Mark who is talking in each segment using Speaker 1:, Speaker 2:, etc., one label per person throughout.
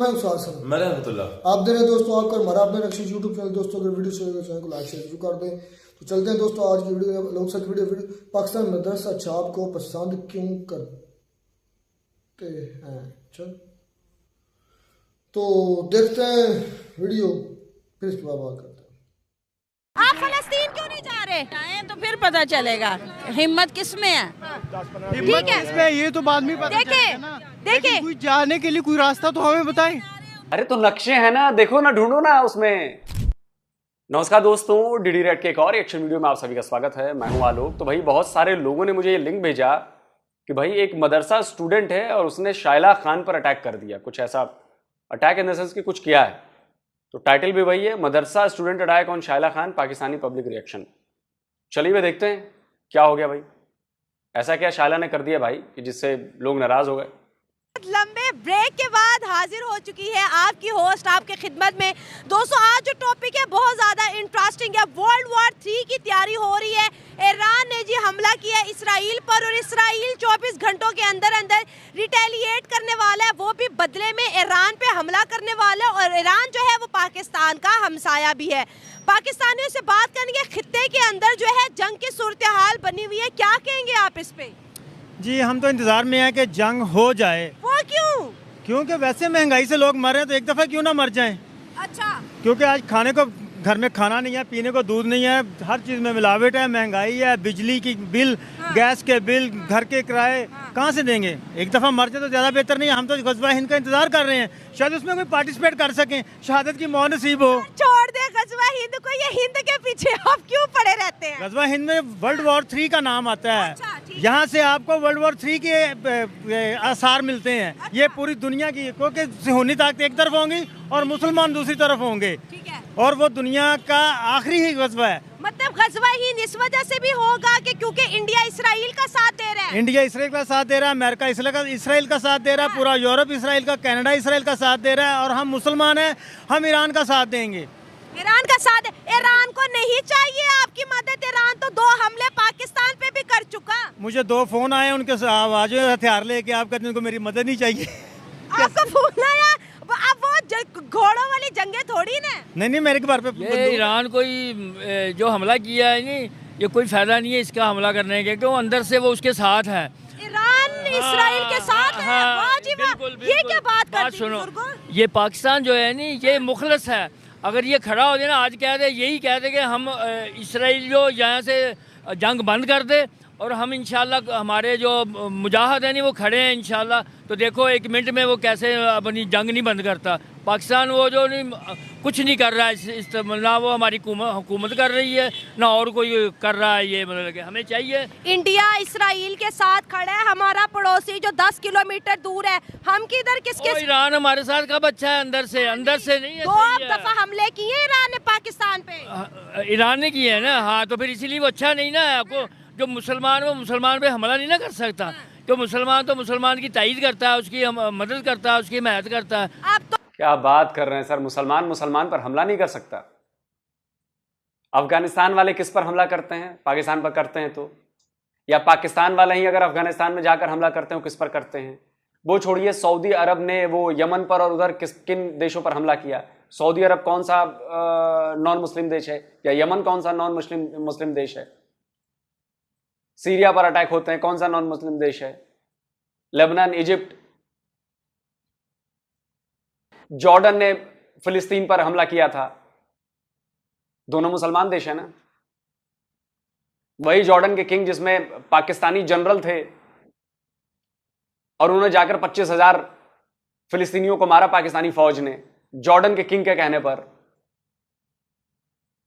Speaker 1: मैं उस्ताद
Speaker 2: मैं रहमतुल्लाह।
Speaker 1: आप दे रहे दोस्तों आपका हमारा अपने रक्षी यूट्यूब चैनल। दोस्तों अगर वीडियो शेयर चैनल को लाइक शेयर जरूर कर दें। तो चलते हैं दोस्तों आज की वीडियो लोकसभा की वीडियो पाकिस्तान मदरसा छाप को पसंद क्यों करते हैं। चल तो देखते हैं वीडियो, फिर इसके बाद बात करते हैं।
Speaker 3: आप फलस्तीन क्यों नहीं जा रहे? जाएं तो फिर पता चलेगा हिम्मत किसमें है। ठीक है,
Speaker 4: इसमें ये तो बाद में पता चलेगा ना।
Speaker 3: देखिए
Speaker 4: कोई जाने के लिए कोई रास्ता तो हमें बताएं।
Speaker 5: अरे तो नक्शे हैं ना, देखो ना, ढूंढो ना उसमें। नमस्कार दोस्तों, डीडी रेड के एक और एक्शन वीडियो में आप सभी का स्वागत है। मैं हूं आलोक। तो भाई बहुत सारे लोगों ने मुझे ये लिंक भेजा कि भाई एक मदरसा स्टूडेंट है और उसने शाइला खान पर अटैक कर दिया, कुछ ऐसा अटैक इन द सेंस कि कुछ किया है। तो टाइटल भी वही है, मदरसा student attack on Shaila Khan, Pakistani public reaction. चलिए वे देखते हैं क्या हो गया भाई, ऐसा क्या शाइला ने कर दिया भाई कि जिससे लोग नाराज हो गए।
Speaker 3: लंबे ब्रेक के बाद हाजिर हो चुकी है आपकी होस्ट आपके खिदमत में। दोस्तों आज जो टॉपिक है बहुत ज्यादा इंटरेस्टिंग है। वर्ल्ड वॉर 3 की तैयारी हो रही है। ईरान ने जी हमला किया इसराइल पर और इसराइल 24 घंटों के अंदर अंदर रिटेलिएट करने वाला है, वो भी बदले में ईरान पे हमला करने वाला है। और ईरान जो है वो पाकिस्तान का हमसाया भी है। पाकिस्तानियों से बात करेंगे, खित्ते के अंदर जो है जंग की सूरत हाल बनी हुई है, क्या कहेंगे आप इस पे?
Speaker 4: जी हम तो इंतजार में हैं कि जंग हो जाए।
Speaker 3: वो क्यों?
Speaker 4: क्योंकि वैसे महंगाई से लोग मर रहे हैं तो एक दफ़ा क्यों ना मर जाएं।
Speaker 3: अच्छा,
Speaker 4: क्योंकि आज खाने को घर में खाना नहीं है, पीने को दूध नहीं है, हर चीज़ में मिलावट है, महंगाई है, बिजली की बिल, गैस के बिल, घर के किराए कहाँ से देंगे। एक दफ़ा मर जाए तो ज़्यादा बेहतर नहीं है। हम तो गज़वा हिंद का इंतज़ार कर रहे हैं, शायद उसमें कोई पार्टिसिपेट कर सकें, शहादत की मौत नसीब हो।
Speaker 3: छोड़ दे गज़वा हिंद को, ये हिंद के पीछे आप क्यों पड़े रहते हैं?
Speaker 4: गज़वा हिंद में वर्ल्ड वॉर 3 का नाम आता है।
Speaker 3: अच्छा, ठीक है।
Speaker 4: यहाँ से आपको वर्ल्ड वॉर 3 के आसार मिलते हैं।
Speaker 3: अच्छा।
Speaker 4: ये पूरी दुनिया की, क्योंकि सिहोनी ताकत एक तरफ होंगी और मुसलमान दूसरी तरफ होंगे,
Speaker 3: ठीक है।
Speaker 4: और वो दुनिया का आखिरी ही गज़वा है।
Speaker 3: मतलब गज़वा हिंद इस वजह से भी होगा कि क्योंकि इंडिया इसराइल का साथ दे रहा है।
Speaker 4: इंडिया इसराइल का साथ दे रहा है, अमेरिका इसराइल का साथ दे रहा है, पूरा यूरोप इसराइल का, कनाडा इसराइल का साथ दे रहा है, और हम मुसलमान हैं, हम ईरान का साथ देंगे।
Speaker 3: ईरान का साथ है। ईरान को नहीं चाहिए आपकी मदद। ईरान तो 2 हमले पाकिस्तान पे भी कर चुका।
Speaker 4: मुझे 2 फोन आए उनके, आज हथियार लेके, आप कहते हैं उनको मेरी मदद नहीं चाहिए।
Speaker 3: आपको फोन आया? अब वो घोड़ों वाली जंगे थोड़ी ना।
Speaker 4: नहीं मेरे बार पे
Speaker 6: ये ईरान कोई जो हमला किया है नहीं, ये कोई फायदा नहीं है इसका हमला करने के, क्यों अंदर से वो उसके साथ है।
Speaker 3: ईरान इसराइल के साथ है। वाह जी वाह, ये क्या बात करती
Speaker 6: सुनो,
Speaker 3: बुजुर्गों?
Speaker 6: ये पाकिस्तान जो है नी, ये मुखलस है। अगर ये खड़ा हो जाए ना, आज कह दे, यही कह दे कि हम इसराइल जो यहाँ से जंग बंद कर दे, और हम इंशाल्लाह हमारे जो मुजाहिद हैं नहीं वो खड़े हैं इंशाल्लाह। तो देखो 1 मिनट में वो कैसे अपनी जंग नहीं बंद करता। पाकिस्तान वो जो नहीं कुछ नहीं कर रहा है, ना वो हमारी हुकूमत कर रही है, ना और कोई कर रहा है। ये मतलब कि हमें चाहिए
Speaker 3: इंडिया इसराइल के साथ खड़ा है, हमारा पड़ोसी जो 10 किलोमीटर दूर है। हम किधर किसके?
Speaker 6: ईरान हमारे साथ कब अच्छा है? अंदर से नहीं है।
Speaker 3: 2 दफा हमले किए ईरान ने पाकिस्तान पे।
Speaker 6: ईरान ने किए है ना, हाँ, तो फिर इसीलिए वो अच्छा नहीं ना है। आपको जो मुसलमान, वो मुसलमान पे हमला नहीं ना कर सकता, तो मुसलमान की तायीद करता है, उसकी मदद करता है, उसकी हिमायत करता है।
Speaker 3: आप तो
Speaker 5: क्या बात कर रहे हैं सर, मुसलमान पर हमला नहीं कर सकता? अफगानिस्तान वाले किस पर हमला करते हैं? पाकिस्तान पर करते हैं तो, या पाकिस्तान वाले ही अगर अफगानिस्तान में जाकर हमला करते हैं किस पर करते हैं? वो छोड़िए, सऊदी अरब ने वो यमन पर और उधर किन देशों पर हमला किया? सऊदी अरब कौन सा नॉन मुस्लिम देश है, या यमन कौन सा नॉन मुस्लिम देश है? सीरिया पर अटैक होते हैं, कौन सा नॉन मुस्लिम देश है? लेबनान, इजिप्ट, जॉर्डन ने फिलिस्तीन पर हमला किया था, दोनों मुसलमान देश है ना। वही जॉर्डन के किंग जिसमें पाकिस्तानी जनरल थे और उन्होंने जाकर 25,000 फिलिस्तीनियों को मारा पाकिस्तानी फौज ने, जॉर्डन के किंग के कहने पर।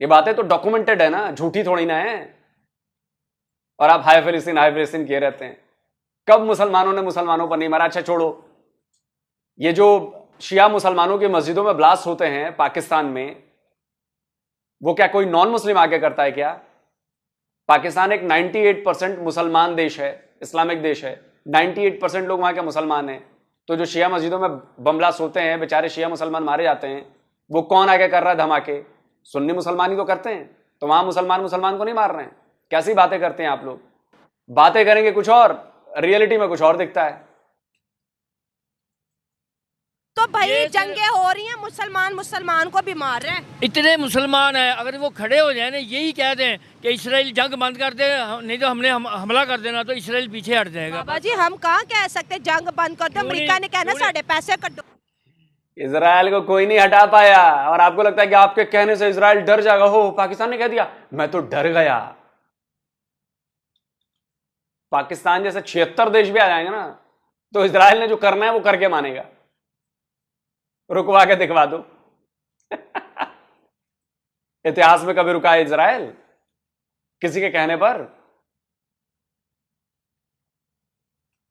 Speaker 5: ये बातें तो डॉक्यूमेंटेड है ना, झूठी थोड़ी ना है। और आप हाय फिलिस्तीन किए रहते हैं। कब मुसलमानों ने मुसलमानों पर नहीं मारा? अच्छा छोड़ो, ये जो शिया मुसलमानों की मस्जिदों में ब्लास्ट होते हैं पाकिस्तान में, वो क्या कोई नॉन मुस्लिम आगे करता है क्या? पाकिस्तान एक 98% मुसलमान देश है, इस्लामिक देश है, 98% लोग वहां के मुसलमान हैं। तो जो शिया मस्जिदों में बम ब्लास्ट होते हैं, बेचारे शिया मुसलमान मारे जाते हैं, वो कौन आगे कर रहा है धमाके? सुन्नी मुसलमान ही तो करते हैं। तो वहां मुसलमान को नहीं मार रहे हैं। कैसी बातें करते हैं आप लोग? बातें करेंगे कुछ और, रियलिटी में कुछ और दिखता है।
Speaker 3: तो तो भाई
Speaker 6: ये
Speaker 3: जंगें हो रही हैं, मुसलमान मुसलमान को भी मार रहे हैं।
Speaker 6: इतने मुसलमान हैं, अगर वो खड़े हो जाए ना, यही कह दें कि इसराइल जंग बंद कर दे, नहीं तो हमने हमला कर देना, तो इसराइल पीछे हट जाएगा।
Speaker 3: बाबा जी हम कहाँ कह सकते जंग बंद कर दो,
Speaker 6: क्यों
Speaker 3: अमेरिका ने कहना
Speaker 6: नहीं?
Speaker 3: साढ़े पैसे कटो।
Speaker 5: इजराइल को कोई नहीं हटा पाया, और आपको लगता है कि आपके कहने से इजराइल डर जाएगा? हो, पाकिस्तान ने कह दिया मैं तो डर गया। पाकिस्तान जैसे 76 देश भी आ जाएंगे ना, तो इजराइल ने जो करना है वो करके मानेगा। रुकवा के दिखवा दो। इतिहास में कभी रुका है इजराइल किसी के कहने पर?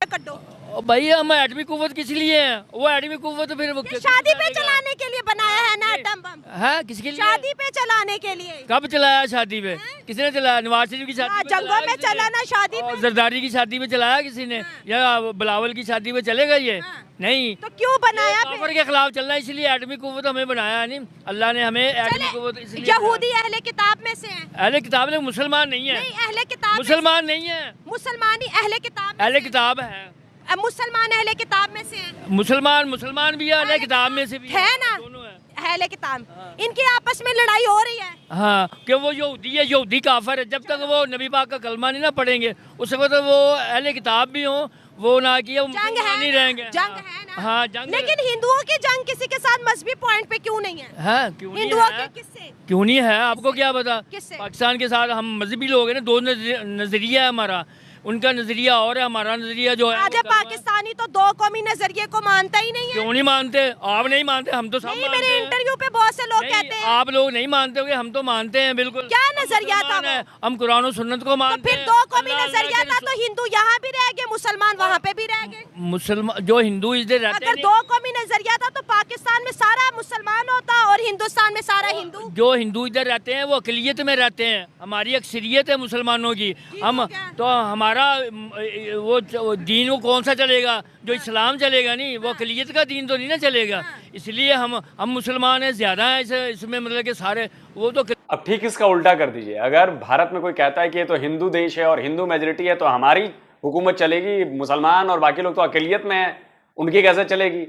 Speaker 3: कटो।
Speaker 6: भाई हम एटमी कुव्वत किस लिए हैं? वो एटमी कुव्वत फिर वो
Speaker 3: ये शादी पे चलाने के लिए बनाया है ना एटम बम,
Speaker 6: है किसके लिए?
Speaker 3: शादी पे चलाने के लिए।
Speaker 6: कब चलाया शादी पे? किसने चलाया? नवाज शरीफ की शादी
Speaker 3: हाँ,
Speaker 6: पे
Speaker 3: जंगों
Speaker 6: चलाया
Speaker 3: में
Speaker 6: किसी ने?
Speaker 3: चला ना शादी
Speaker 6: और
Speaker 3: पे।
Speaker 6: जरदारी की शादी में चलाया किसी ने? या बिलावल की शादी में चलेगा ये? नहीं।
Speaker 3: तो क्यों बनाया
Speaker 6: काफर
Speaker 3: फिर?
Speaker 6: के खिलाफ चलना है, इसलिए एटमी कुव्वत हमें बनाया नहीं, अल्लाह ने हमें एटमी कुव्वत
Speaker 3: चले
Speaker 6: इसलिए
Speaker 3: यहूदी अहले किताब में से हैं।
Speaker 6: अहले किताब में मुसलमान नहीं है।
Speaker 3: नहीं अहले किताब में
Speaker 6: मुसलमान नहीं है,
Speaker 3: से- मुसलमान ही अहले किताब में
Speaker 6: अहले
Speaker 3: से
Speaker 6: किताब है।
Speaker 3: हैं। मुसलमान अहले किताब में से हैं।
Speaker 6: मुसलमान भी है, अहले किताब में से भी
Speaker 3: है ना?
Speaker 6: दोनों है।
Speaker 3: अहले किताब इनकी आपस में लड़ाई हो रही है।
Speaker 6: हाँ, कि वो यहूदी है, यहूदी काफर है। जब तक वो नबी पाक का कलमा नहीं ना पढ़ेंगे, उस वक्त वो अहले किताब भी हो, वो ना किया, वो
Speaker 3: जंग
Speaker 6: मुसलमान
Speaker 3: है
Speaker 6: नहीं
Speaker 3: ना?
Speaker 6: रहेंगे।
Speaker 3: जंग है ना?
Speaker 6: हाँ जंग।
Speaker 3: लेकिन हिंदुओं की जंग किसी के साथ मजहबी पॉइंट पे क्यों नहीं है?
Speaker 6: है क्यों नहीं
Speaker 3: हिंदुओं
Speaker 6: है?
Speaker 3: के किससे?
Speaker 6: क्यों नहीं है? आपको क्या पता?
Speaker 3: किससे?
Speaker 6: पाकिस्तान के साथ हम मजहबी लोग हैं ना, दो नजरिया है हमारा, उनका नजरिया और है, हमारा नजरिया जो है
Speaker 3: आज
Speaker 6: वो
Speaker 3: पाकिस्तानी तो दो कौमी नजरिए को मानता ही नहीं है।
Speaker 6: क्यों नहीं मानते? आप नहीं मानते, हम तो सब
Speaker 3: नहीं
Speaker 6: मानते
Speaker 3: मेरे
Speaker 6: हैं।
Speaker 3: इंटरव्यू पे बहुत से लोग
Speaker 6: नहीं,
Speaker 3: कहते हैं
Speaker 6: आप लोग नहीं मानते होगे, हम तो मानते हैं बिल्कुल।
Speaker 3: क्या
Speaker 6: हम
Speaker 3: नजरिया था
Speaker 6: मुसलमान
Speaker 3: वो?
Speaker 6: हैं, हम कुरान और सुन्नत को
Speaker 3: तो
Speaker 6: मानते
Speaker 3: फिर
Speaker 6: हैं।
Speaker 3: दो कौमी
Speaker 6: अल्लाह
Speaker 3: नजरिया
Speaker 6: के
Speaker 3: था तो हिंदू यहाँ भी रह गए, मुसलमान वहाँ पे भी रह गए।
Speaker 6: मुसलमान जो हिंदू इधर रहते
Speaker 3: अगर
Speaker 6: हैं,
Speaker 3: दो कौमी नजरिया था तो पाकिस्तान में सारा मुसलमान होता और हिंदुस्तान में सारा हिंदू।
Speaker 6: जो हिंदू इधर रहते हैं वो अकलियत में रहते हैं, हमारी अक्सरियत है मुसलमानों की। हम
Speaker 3: हो गया।
Speaker 6: तो हमारा वो दीन वो कौन सा चलेगा? जो इस्लाम चलेगा नहीं, वो अकलियत का दीन तो नहीं ना चलेगा। इसलिए हम मुसलमान हैं, ज्यादा हैं इसमें, मतलब कि सारे वो तो।
Speaker 5: अब ठीक इसका उल्टा कर दीजिए, अगर भारत में कोई कहता है कि ये तो हिंदू देश है और हिंदू मेजोरिटी है तो हमारी हुकूमत चलेगी, मुसलमान और बाकी लोग तो अकेलियत में हैं, उनकी कैसे चलेगी?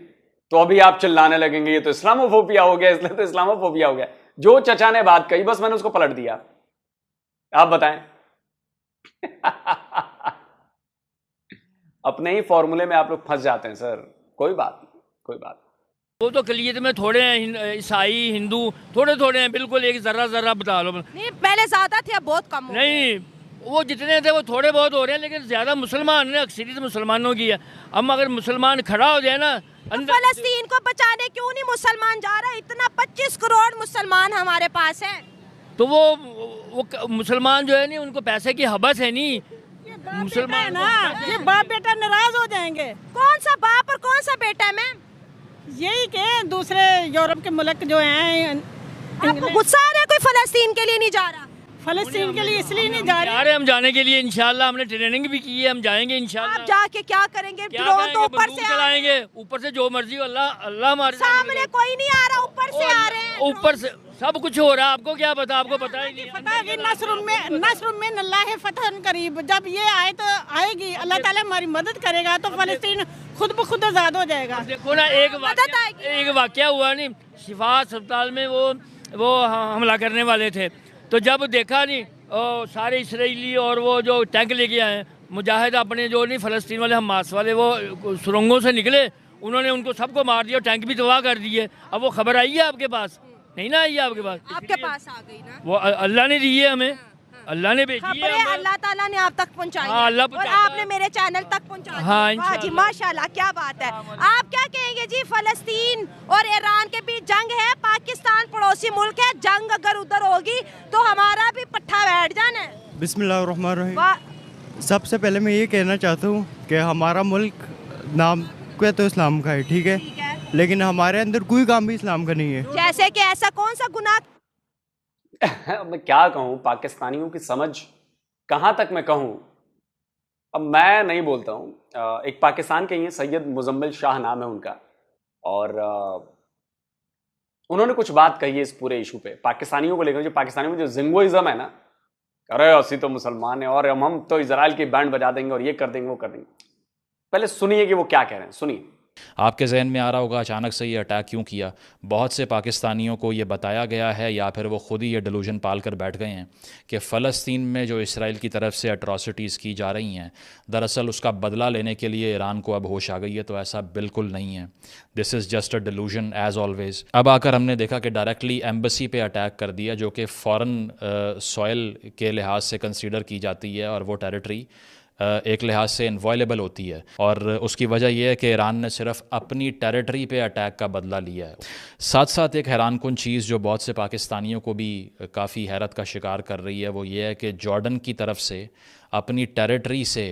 Speaker 5: तो अभी आप चिल्लाने लगेंगे ये तो इस्लामोफोबिया हो गया, इसलिए तो इस्लामोफोबिया हो गया। जो चचा ने बात कही बस मैंने उसको पलट दिया। आप बताएं। अपने ही फॉर्मूले में आप लोग फंस जाते हैं सर। कोई बात नहीं, कोई बात नहीं।
Speaker 6: वो तो अकलियत में थोड़े हैं, ईसाई हिंदू थोड़े थोड़े हैं, बिल्कुल एक जरा बता लो।
Speaker 3: नहीं पहले ज्यादा थे अब बहुत कम हो गए।
Speaker 6: नहीं, वो जितने थे वो थोड़े बहुत हो रहे हैं, लेकिन ज्यादा मुसलमान है, अक्सरियत मुसलमानों की है। हम अगर मुसलमान खड़ा हो जाए ना अंदर,
Speaker 3: फलस्तीन को बचाने क्यों नहीं मुसलमान जा रहा? इतना 25 करोड़ मुसलमान हमारे पास है।
Speaker 6: तो वो मुसलमान जो है नहीं, उनको पैसे की हवस है नहीं। मुसलमान
Speaker 2: ना ये बाप बेटा नाराज हो जाएंगे।
Speaker 3: कौन सा बाप और कौन सा बेटा है मैम?
Speaker 2: यही के दूसरे यूरोप के मुल्क जो हैं,
Speaker 3: आपको गुस्सा आ रहा है कोई फलस्तीन के लिए नहीं जा रहा?
Speaker 2: फलस्तीन के लिए इसलिए नहीं जा रहे।
Speaker 6: जा रहे हम जाने के लिए, इंशाल्लाह हमने ट्रेनिंग भी की है, हम जाएंगे इंशाल्लाह।
Speaker 3: आप जाके क्या करेंगे?
Speaker 6: क्या
Speaker 3: ड्रोन
Speaker 6: करेंगे?
Speaker 3: तो ऊपर
Speaker 6: बंदूक
Speaker 3: से आ रहे
Speaker 6: चलाएंगे,
Speaker 3: हैं।
Speaker 6: ऊपर से जो मर्जी हो, अल्लाह हमारे
Speaker 3: सामने कोई नहीं आ रहा, ऊपर से आ रहे हैं।
Speaker 6: ऊपर से सब कुछ हो रहा है। आपको क्या पता? आपको पता ही नहीं।
Speaker 2: फतह की नस्र में अल्लाह फतह करीब, जब ये आए तो आएगी, अल्लाह ताला हमारी मदद करेगा तो फलस्तीन खुद ब खुद आज़ाद हो जाएगा।
Speaker 6: देखो ना, एक वाकया हुआ नहीं, शिफा अस्पताल में वो हमला करने वाले थे, तो जब देखा नहीं सारे इसराइली और वो जो टैंक लेके आए मुजाहिद अपने जो नहीं फलस्तीन वाले हमास वाले, वो सुरंगों से निकले, उन्होंने उनको सबको मार दिया, टैंक भी तबाह कर दिए। अब वो खबर आई है आपके पास? नहीं ना आई है आपके पास।
Speaker 3: आपके पास आ गई ना?
Speaker 6: वो अल्लाह ने दी है हमें, अल्लाह ने भेजी है
Speaker 3: खबरें
Speaker 6: हमें।
Speaker 3: अल्लाह ताला ने आप तक पहुंचाई
Speaker 6: हाँ, अल्लाह
Speaker 3: और
Speaker 6: पहुंचाता
Speaker 3: आपने
Speaker 6: है।
Speaker 3: मेरे चैनल तक पहुंचा दी।
Speaker 6: हाँ,
Speaker 3: वाह जी
Speaker 6: इंशाअल्लाह।
Speaker 3: माशाल्लाह, क्या बात है। आप क्या कहेंगे जी? फलस्तीन और ईरान के बीच जंग है, पाकिस्तान पड़ोसी मुल्क है, जंग अगर उधर होगी तो हमारा भी पट्टा बैठ जाना है।
Speaker 7: बिस्मिल्लाहिर्रहमानिर्रहीम।
Speaker 3: वाह,
Speaker 7: सबसे पहले मैं ये कहना चाहता हूँ कि हमारा मुल्क नाम को तो इस्लाम का है, ठीक है,
Speaker 3: ठीक है।
Speaker 7: लेकिन हमारे अंदर कोई काम भी इस्लाम का नहीं है।
Speaker 3: जैसे कि ऐसा कौन सा गुनाह?
Speaker 5: अब मैं क्या कहूं, पाकिस्तानियों की समझ कहां तक मैं कहूं। अब मैं नहीं बोलता हूं। एक पाकिस्तान के ही हैं, सैयद मुजम्मिल शाह नाम है उनका, और उन्होंने कुछ बात कही है इस पूरे इशू पे पाकिस्तानियों को लेकर। जो पाकिस्तानियों में जो जिंगोइज्म है ना, अरे असी तो मुसलमान है और हम तो इजराइल की बैंड बजा देंगे और ये कर देंगे वो कर देंगे। पहले सुनिए कि वो क्या कह रहे हैं, सुनिए।
Speaker 8: आपके जहन में आ रहा होगा अचानक से ये अटैक क्यों किया। बहुत से पाकिस्तानियों को ये बताया गया है या फिर वो ख़ुद ही ये डिलूजन पाल कर बैठ गए हैं कि फ़लस्तीन में जो इसराइल की तरफ से अट्रॉसिटीज़ की जा रही हैं दरअसल उसका बदला लेने के लिए ईरान को अब होश आ गई है। तो ऐसा बिल्कुल नहीं है, this is just a delusion as always. अब आकर हमने देखा कि डायरेक्टली एम्बेसी पे अटैक कर दिया, जो कि फ़ॉरेन सॉइल के लिहाज से कंसीडर की जाती है और वो टेरिटरी एक लिहाज से इनवॉयलेबल होती है। और उसकी वजह यह है कि ईरान ने सिर्फ अपनी टेरिटरी पे अटैक का बदला लिया है। साथ साथ एक हैरानकुन चीज़ जो बहुत से पाकिस्तानियों को भी काफ़ी हैरत का शिकार कर रही है वो ये है कि जॉर्डन की तरफ से अपनी टेरिटरी से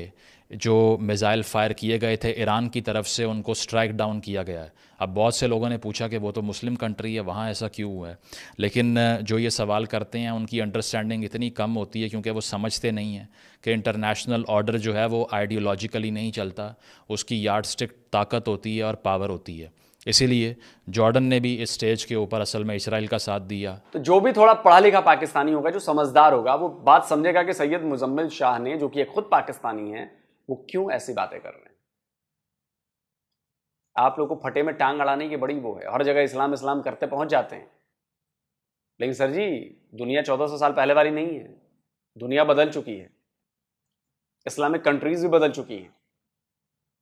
Speaker 8: जो मिज़ाइल फायर किए गए थे ईरान की तरफ से उनको स्ट्राइक डाउन किया गया है। अब बहुत से लोगों ने पूछा कि वो तो मुस्लिम कंट्री है, वहाँ ऐसा क्यों हुआ है। लेकिन जो ये सवाल करते हैं उनकी अंडरस्टैंडिंग इतनी कम होती है क्योंकि वो समझते नहीं हैं कि इंटरनेशनल ऑर्डर जो है वो आइडियोलॉजिकली नहीं चलता, उसकी यार्डस्टिक ताकत होती है और पावर होती है। इसीलिए जॉर्डन ने भी इस स्टेज के ऊपर असल में इसराइल का साथ दिया।
Speaker 5: तो जो भी थोड़ा पढ़ा लिखा पाकिस्तानी होगा, जो समझदार होगा, वो बात समझेगा कि सैयद मुजम्मिल शाह ने, जो कि खुद पाकिस्तानी है, वो क्यों ऐसी बातें कर रहे हैं। आप लोगों को फटे में टांग अड़ाने की बड़ी वो है, हर जगह इस्लाम इस्लाम करते पहुंच जाते हैं। लेकिन सर जी, दुनिया 1400 साल पहले वाली नहीं है, दुनिया बदल चुकी है, इस्लामिक कंट्रीज भी बदल चुकी हैं,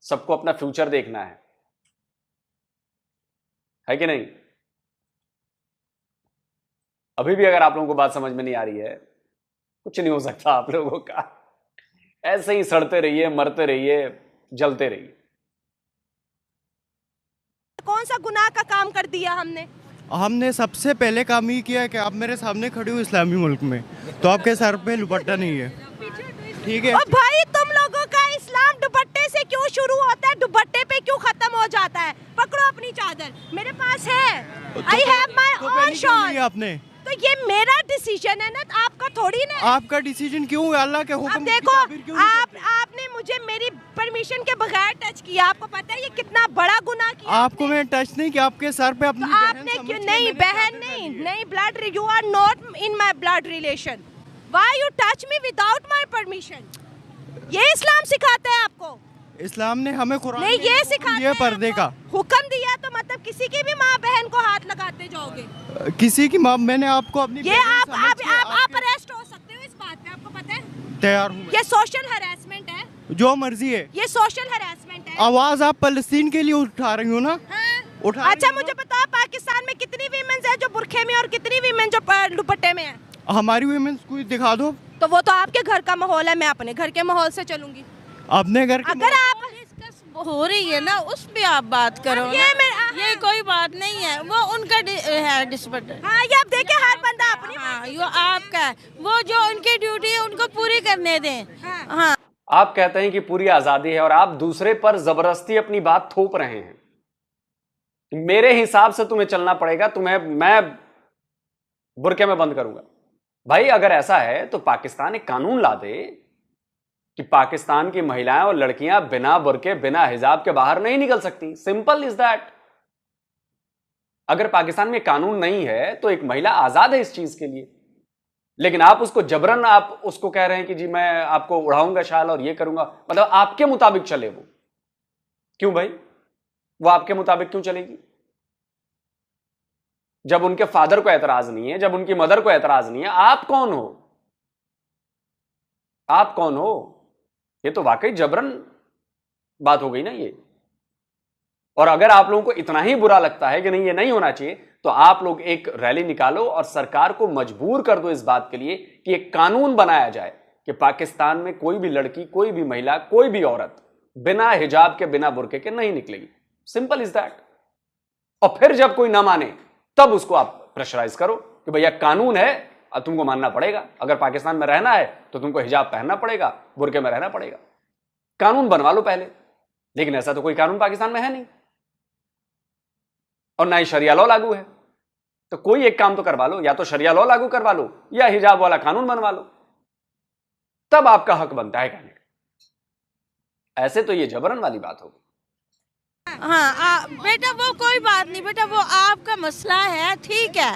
Speaker 5: सबको अपना फ्यूचर देखना है कि नहीं। अभी भी अगर आप लोगों को बात समझ में नहीं आ रही है, कुछ नहीं हो सकता आप लोगों का, ऐसे ही सड़ते रहिए, मरते रहिए, जलते रहिए।
Speaker 3: कौन सा गुनाह का काम कर दिया हमने?
Speaker 7: हमने सबसे पहले काम ये किया है कि आप मेरे सामने खड़े हो इस्लामी मुल्क में, तो आपके सर पे दुपट्टा नहीं है, ठीक है।
Speaker 3: और भाई तुम लोगों का इस्लाम दुपट्टे से क्यों शुरू होता है, दुपट्टे पे क्यों खत्म हो जाता है? पकड़ो अपनी चादर, मेरे पास है, I have my own shawl.
Speaker 7: आपने
Speaker 3: तो ये मेरा डिसीजन है ना, आपका थोड़ी ना।
Speaker 7: आपका डिसीजन क्यों है? अल्लाह के हुक्म
Speaker 3: अब देखो, आपने मुझे मेरी परमिशन के बगैर टच किया, आपको पता है ये कितना बड़ा गुनाह किया।
Speaker 7: आपको मैं टच नहीं किया, आपके सर पे अपनी
Speaker 3: तो आपने क्यों नहीं, बहन नहीं blood, you are not in my blood relation, why you touch me without my permission? ये इस्लाम सिखाता है आपको?
Speaker 7: इस्लाम ने हमें कुरान
Speaker 3: नहीं, ये सिखाता है
Speaker 7: पर्दे का
Speaker 3: हुक्म दिया, तो मतलब किसी की भी माँ बहन को हाथ लगाते जाओगे?
Speaker 7: किसी की माँ, मैंने आपको अपनी
Speaker 3: ये आप अरेस्ट हो सकते हो इस बात पे, आपको पता है?
Speaker 7: तैयार हूँ,
Speaker 3: ये सोशल हरासमेंट है,
Speaker 7: जो मर्जी है,
Speaker 3: ये सोशल हरासमेंट है।
Speaker 7: आवाज आप फलस्तीन के लिए उठा रही हो ना?
Speaker 3: हाँ। अच्छा मुझे बताओ, पाकिस्तान में कितनी वीमेंस है जो बुरखे में और कितनी वीमेन जो दुपट्टे में है?
Speaker 7: हमारी वीमेंस को दिखा दो।
Speaker 3: तो वो तो आपके घर का माहौल है, मैं अपने घर के माहौल से चलूंगी।
Speaker 7: अपने घर के
Speaker 3: अगर आप
Speaker 2: हो रही है ना, उस पे आप बात करो। ये कोई बात नहीं है, वो उनका है डिस्पट।
Speaker 3: हाँ, ये आप देखे, हर बंदा अपनी,
Speaker 2: हाँ, ये आपका है, वो जो उनकी ड्यूटी है उनको पूरी करने दें। हाँ।
Speaker 5: आप कहते हैं कि पूरी आजादी है और आप दूसरे पर जबरदस्ती अपनी बात थोप रहे हैं। मेरे हिसाब से तुम्हें चलना पड़ेगा, मैं बुरके में बंद करूंगा। भाई अगर ऐसा है तो पाकिस्तान एक कानून ला दे कि पाकिस्तान की महिलाएं और लड़कियां बिना बुरके, बिना हिजाब के बाहर नहीं निकल सकती। Simple is that. अगर पाकिस्तान में कानून नहीं है तो एक महिला आजाद है इस चीज के लिए, लेकिन आप उसको जबरन, आप उसको कह रहे हैं कि जी मैं आपको उड़ाऊंगा शाल और ये करूंगा, मतलब आपके मुताबिक चले वो। क्यों भाई, वो आपके मुताबिक क्यों चलेगी? जब उनके फादर को एतराज नहीं है, जब उनकी मदर को एतराज नहीं है, आप कौन हो? आप कौन हो? ये तो वाकई जबरन बात हो गई ना ये। और अगर आप लोगों को इतना ही बुरा लगता है कि नहीं ये नहीं होना चाहिए, तो आप लोग एक रैली निकालो और सरकार को मजबूर कर दो इस बात के लिए कि एक कानून बनाया जाए कि पाकिस्तान में कोई भी लड़की, कोई भी महिला, कोई भी औरत बिना हिजाब के, बिना बुरके के नहीं निकलेगी। Simple is that. और फिर जब कोई ना माने तब उसको आप प्रेशराइज करो कि भैया कानून है, अब तुमको मानना पड़ेगा। अगर पाकिस्तान में रहना है तो तुमको हिजाब पहनना पड़ेगा, बुरके में रहना पड़ेगा। कानून बनवा लो पहले। लेकिन ऐसा तो कोई कानून पाकिस्तान में है नहीं, और ना ही शरिया लॉ लागू है। तो कोई एक काम तो करवा लो, या तो शरिया लॉ लागू करवा लो या हिजाब वाला कानून बनवा लो, तब आपका हक बनता है कहने का। ऐसे तो ये जबरन वाली बात होगी।
Speaker 2: हाँ बेटा वो कोई बात नहीं बेटा, वो आपका मसला है, ठीक है।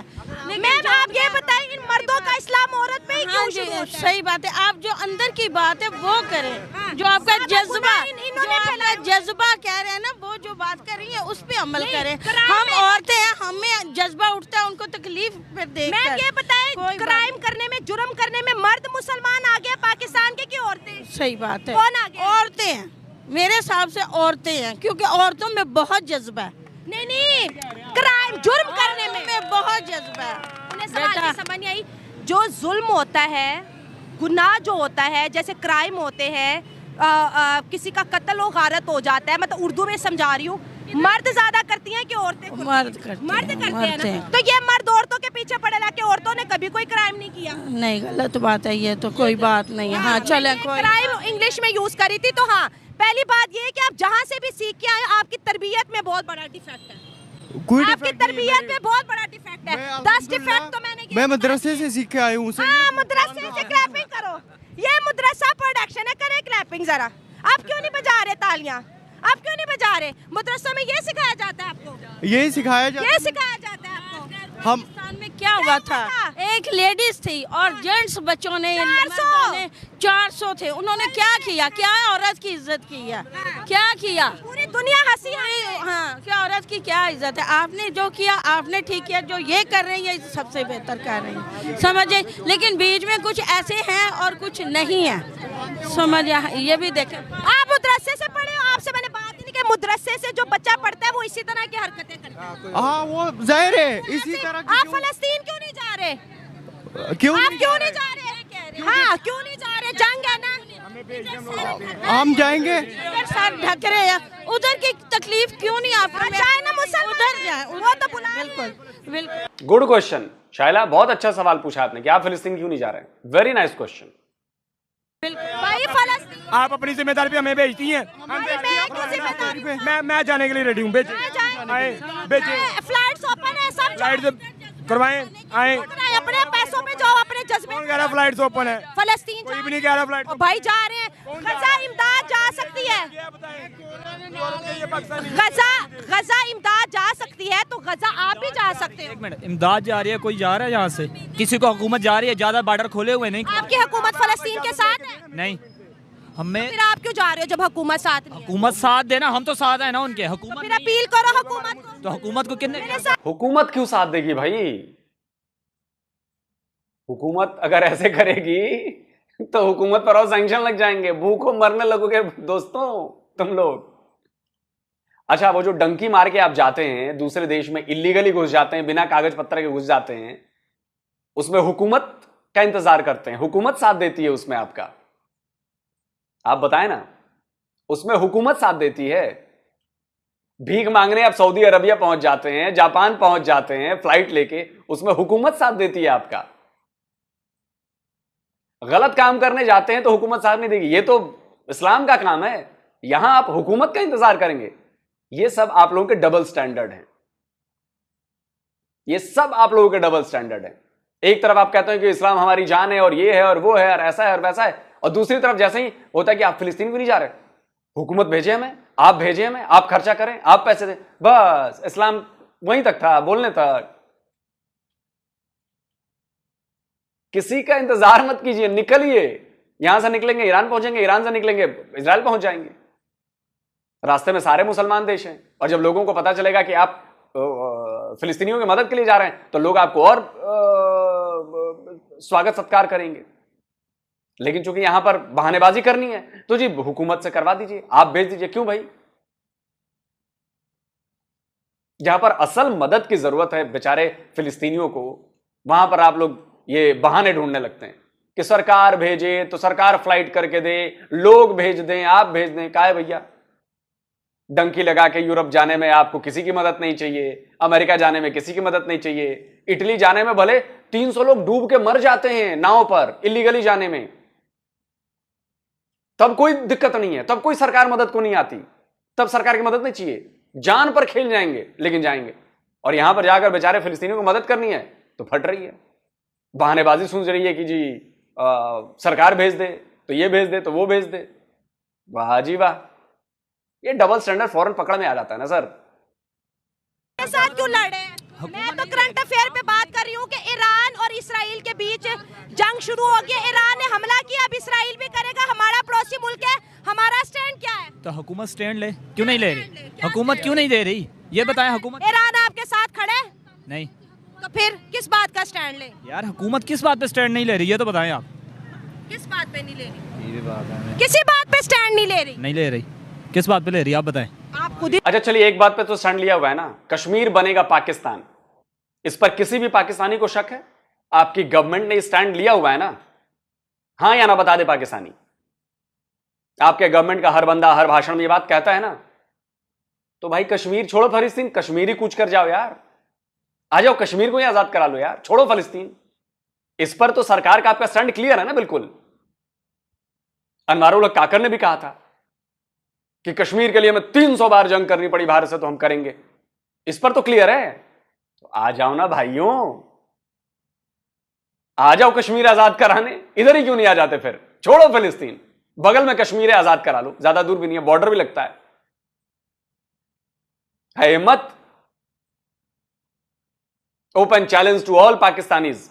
Speaker 3: मैम आप ये बताएं, इन मर्दों का इस्लाम औरत पे ही क्यों शुरू होता है?
Speaker 2: सही बात है, आप जो अंदर की बात है वो करें, जो आपका जज्बा, इन्होंने जज्बा कह रहे हैं ना, वो जो बात कर रही है उस पे अमल करें। हम औरतें हैं, हमें जज्बा उठता है उनको तकलीफ पे देख।
Speaker 3: मैम ये बताएं, क्राइम करने में, जुर्म करने में मर्द मुसलमान आगे हैं पाकिस्तान के कि औरतें?
Speaker 2: सही बात है,
Speaker 3: कौन आगे?
Speaker 2: औरतें हैं, मेरे हिसाब से औरतें हैं, क्योंकि औरतों में बहुत जज्बा है।
Speaker 3: नहीं क्राइम जुर्म करने में
Speaker 2: बहुत जज्बा है।
Speaker 3: उन्हें सवाल की समझ नहीं आई। जो जुल्म होता है, गुनाह जो होता है, जैसे क्राइम होते हैं, किसी का कत्ल हो गारत हो जाता है, मतलब उर्दू में समझा रही हूँ, मर्द ज्यादा करती हैं कि औरतें?
Speaker 2: मर्द करते
Speaker 3: हैं ना। तो ये मर्द औरतों के पीछे पड़े ला के औरतों ने कभी कोई क्राइम नहीं किया?
Speaker 2: नहीं, गलत बात है ये तो, कोई बात नहीं है। हाँ चले,
Speaker 3: क्राइम इंग्लिश में यूज करी थी। तो हाँ, पहली बात ये है कि आप जहाँ से भी सीख के आए, आपकी तरबियत में बहुत बड़ा डिफेक्ट है। आपकी तरबियत में बहुत बड़ा डिफेक्ट है। 10 डिफेक्ट तो
Speaker 7: मैं मदरसे से सीख के आई हूँ।
Speaker 3: मदरसे से क्लैपिंग करो, ये मदरसा प्रोडक्शन है, करे क्लैपिंग जरा। आप क्यों नहीं बजा रहे तालियां? आप क्यों नहीं बजा रहे? मदरसों में ये सिखाया जाता है आपको?
Speaker 7: यही सिखाया जाता है।
Speaker 3: ये सिखाया जाता है आपको?
Speaker 7: हम
Speaker 2: पाकिस्तान में क्या हुआ था, एक लेडीज थी और जेंट्स बच्चों ने 400 थे, उन्होंने क्या किया? क्या औरत की इज्जत की है? क्या किया?
Speaker 3: पूरी दुनिया हंसी।
Speaker 2: हाँ, क्या औरत की क्या इज्जत है? आपने जो किया आपने ठीक किया, जो ये कर रहे हैं ये सबसे बेहतर कर रहे हैं, समझे। लेकिन बीच में कुछ ऐसे हैं और कुछ नहीं है, समझ। ये भी देखें,
Speaker 3: आप मदरसे से पढ़े हो, आपसे मैंने बात ही नहीं की। मदरसे से जो बच्चा पढ़ता है वो इसी तरह की हरकतें करता है।
Speaker 7: हाँ वो जाहिर है, इसी तरह की।
Speaker 3: आप फलस्तीन क्यों नहीं जा रहे?
Speaker 7: क्यों
Speaker 3: आप क्यों नहीं जा रहे? हाँ क्यों नहीं जा रहे? जंग है ना,
Speaker 7: हम जाएंगे।
Speaker 2: सर ढक रहे हैं, उधर की तकलीफ क्यों नहीं आपको?
Speaker 3: चाहे ना मुसलमान
Speaker 2: उधर जाए,
Speaker 3: वो तो बुला।
Speaker 2: बिल्कुल।
Speaker 5: गुड क्वेश्चन शाइला, बहुत अच्छा सवाल पूछा आपने कि आप फिलिस्तीन क्यों नहीं जा रहे हैं। Very nice question.
Speaker 3: भाई फलस्तीन,
Speaker 4: आप अपनी जिम्मेदारी पे हमें भेजती हैं। मैं जाने के लिए रेडी हूँ।
Speaker 3: फ्लाइट्स ओपन है, सब
Speaker 4: फ्लाइट करवाएं, आए।
Speaker 3: अपने पैसों पे जाओ, अपने जज्बे।
Speaker 4: कौन कह रहा फ्लाइट्स ओपन है?
Speaker 3: फलस्तीन
Speaker 4: कोई भी नहीं कह रहा फ्लाइट।
Speaker 3: भाई जा रहे हैं। गजा इमदाद जा सकती है, गजा इमदाद जा सकती है, तो गजा आप भी जा सकते हो।
Speaker 9: इमदाद जा रही है, कोई जा रहा है यहाँ से, किसी को हुकूमत जा रही है, ज्यादा बॉर्डर खोले हुए नहीं।
Speaker 3: आपकी हुकूमत फलस्तीन के साथ है?
Speaker 9: नहीं, हमें।
Speaker 3: फिर आप क्यों जा रहे हो जब हुकूमत साथ नहीं है?
Speaker 9: हुकूमत साथ देना, हम तो साथ है ना उनके। हुकूमत
Speaker 3: फिर अपील करो हुकूमत को।
Speaker 9: तो हुकूमत को कितने?
Speaker 5: हुकूमत क्यों साथ देगी भाई? हुकूमत अगर ऐसे करेगी तो हुकूमत पर और सैंक्शन लग जाएंगे, भूखों मरने लगोगे दोस्तों तुम लोग। अच्छा, वो जो डंकी मार के आप जाते हैं दूसरे देश में, इलीगली घुस जाते हैं, बिना कागज पत्र के घुस जाते हैं, उसमें हुकूमत का इंतजार करते हैं, हुकूमत साथ देती है उसमें आपका? आप बताएं ना, उसमें हुकूमत साथ देती है। भीख मांगने आप सऊदी अरबिया पहुंच जाते हैं, जापान पहुंच जाते हैं फ्लाइट लेके, उसमें हुकूमत साथ देती है आपका। गलत काम करने जाते हैं तो हुकूमत साथ नहीं देगी, ये तो इस्लाम का काम है। यहां आप हुकूमत का इंतजार करेंगे। ये सब आप लोगों के डबल स्टैंडर्ड हैं, ये सब आप लोगों के डबल स्टैंडर्ड हैं। एक तरफ आप कहते हैं कि इस्लाम हमारी जान है और ये है और वो है और ऐसा है और वैसा है, और दूसरी तरफ जैसे ही होता है कि आप फिलिस्तीन भी नहीं जा रहे, हुकूमत भेजे हमें, आप भेजे हमें, आप खर्चा करें, आप पैसे दें, बस इस्लाम वहीं तक था, बोलने तक। किसी का इंतजार मत कीजिए, निकलिए। यहां से निकलेंगे ईरान पहुंचेंगे, ईरान से निकलेंगे इजराइल पहुंच जाएंगे। रास्ते में सारे मुसलमान देश हैं, और जब लोगों को पता चलेगा कि आप फिलिस्तीनियों की मदद के लिए जा रहे हैं तो लोग आपको और स्वागत सत्कार करेंगे। लेकिन चूंकि यहां पर बहानेबाजी करनी है तो जी हुकूमत से करवा दीजिए, आप भेज दीजिए। क्यों भाई? जहां पर असल मदद की जरूरत है बेचारे फिलिस्तीनियों को, वहां पर आप लोग ये बहाने ढूंढने लगते हैं कि सरकार भेजे तो सरकार फ्लाइट करके दे, लोग भेज दें, आप भेज दें। क्या है भैया, डंकी लगा के यूरोप जाने में आपको किसी की मदद नहीं चाहिए, अमेरिका जाने में किसी की मदद नहीं चाहिए, इटली जाने में भले 300 लोग डूब के मर जाते हैं नाव पर इलीगली जाने में, तब कोई दिक्कत नहीं है, तब कोई सरकार मदद को नहीं आती, तब सरकार की मदद नहीं चाहिए, जान पर खेल जाएंगे लेकिन जाएंगे। और यहां पर जाकर बेचारे फिलिस्तीनियों को मदद करनी है तो फट रही है, बहानेबाजी सूझ रही है कि जी सरकार भेज दे तो ये भेज दे तो वो भेज दे। वाह जी वाह, ये डबल स्टैंडर्ड फौरन पकड़ में आ जाता है ना सर।
Speaker 3: के साथ क्यों लड़े हैं? मैं तो करंट अफेयर पे बात कर रही हूँ कि ईरान और इसराइल के बीच जंग शुरू हो गई। ईरान ने हमला किया, अब इसराइल भी करेगा। हमारा पड़ोसी मुल्क है, हमारा स्टैंड क्या है?
Speaker 9: तो हुकूमत स्टैंड ले, क्यों नहीं ले रही? हुकूमत क्यों नहीं दे रही, ये बताएं। हुकूमत
Speaker 3: ईरान आपके साथ खड़े
Speaker 9: नहीं,
Speaker 3: तो फिर किस बात का स्टैंड ले?
Speaker 9: यार हुकूमत किस बात पे स्टैंड नहीं ले रही, ये तो बताएं आप।
Speaker 3: किस बात पे नहीं ले रही?
Speaker 9: ये बात है,
Speaker 3: किसी बात पे स्टैंड नहीं ले रही।
Speaker 9: नहीं ले रही, किस बात पे ले रही आप बताएं।
Speaker 3: आप खुद ही
Speaker 5: अच्छा चलिए, एक बात पे तो स्टैंड लिया हुआ है ना, कश्मीर बनेगा पाकिस्तान। इस पर किसी भी पाकिस्तानी को शक है? आपकी गवर्नमेंट ने स्टैंड लिया हुआ है ना, हाँ या ना बता दे पाकिस्तानी। आपके गवर्नमेंट का हर बंदा हर भाषण में ये बात कहता है ना, तो भाई कश्मीर छोड़ो, फलस्तीन कश्मीर ही कूच कर जाओ यार, आ जाओ कश्मीर को ही आजाद करा लो यार, छोड़ो फलस्तीन। इस पर तो सरकार का आपका स्टैंड क्लियर है ना बिल्कुल। अनवारुल हक काकर ने भी कहा था कि कश्मीर के लिए हमें 300 बार जंग करनी पड़ी भारत से तो हम करेंगे, इस पर तो क्लियर है। तो आ जाओ ना भाइयों, आ जाओ कश्मीर आजाद कराने, इधर ही क्यों नहीं आ जाते फिर? छोड़ो फिलिस्तीन, बगल में कश्मीर है, आजाद करा लो, ज्यादा दूर भी नहीं है, बॉर्डर भी लगता है हिम्मत। Open challenge to all Pakistanis.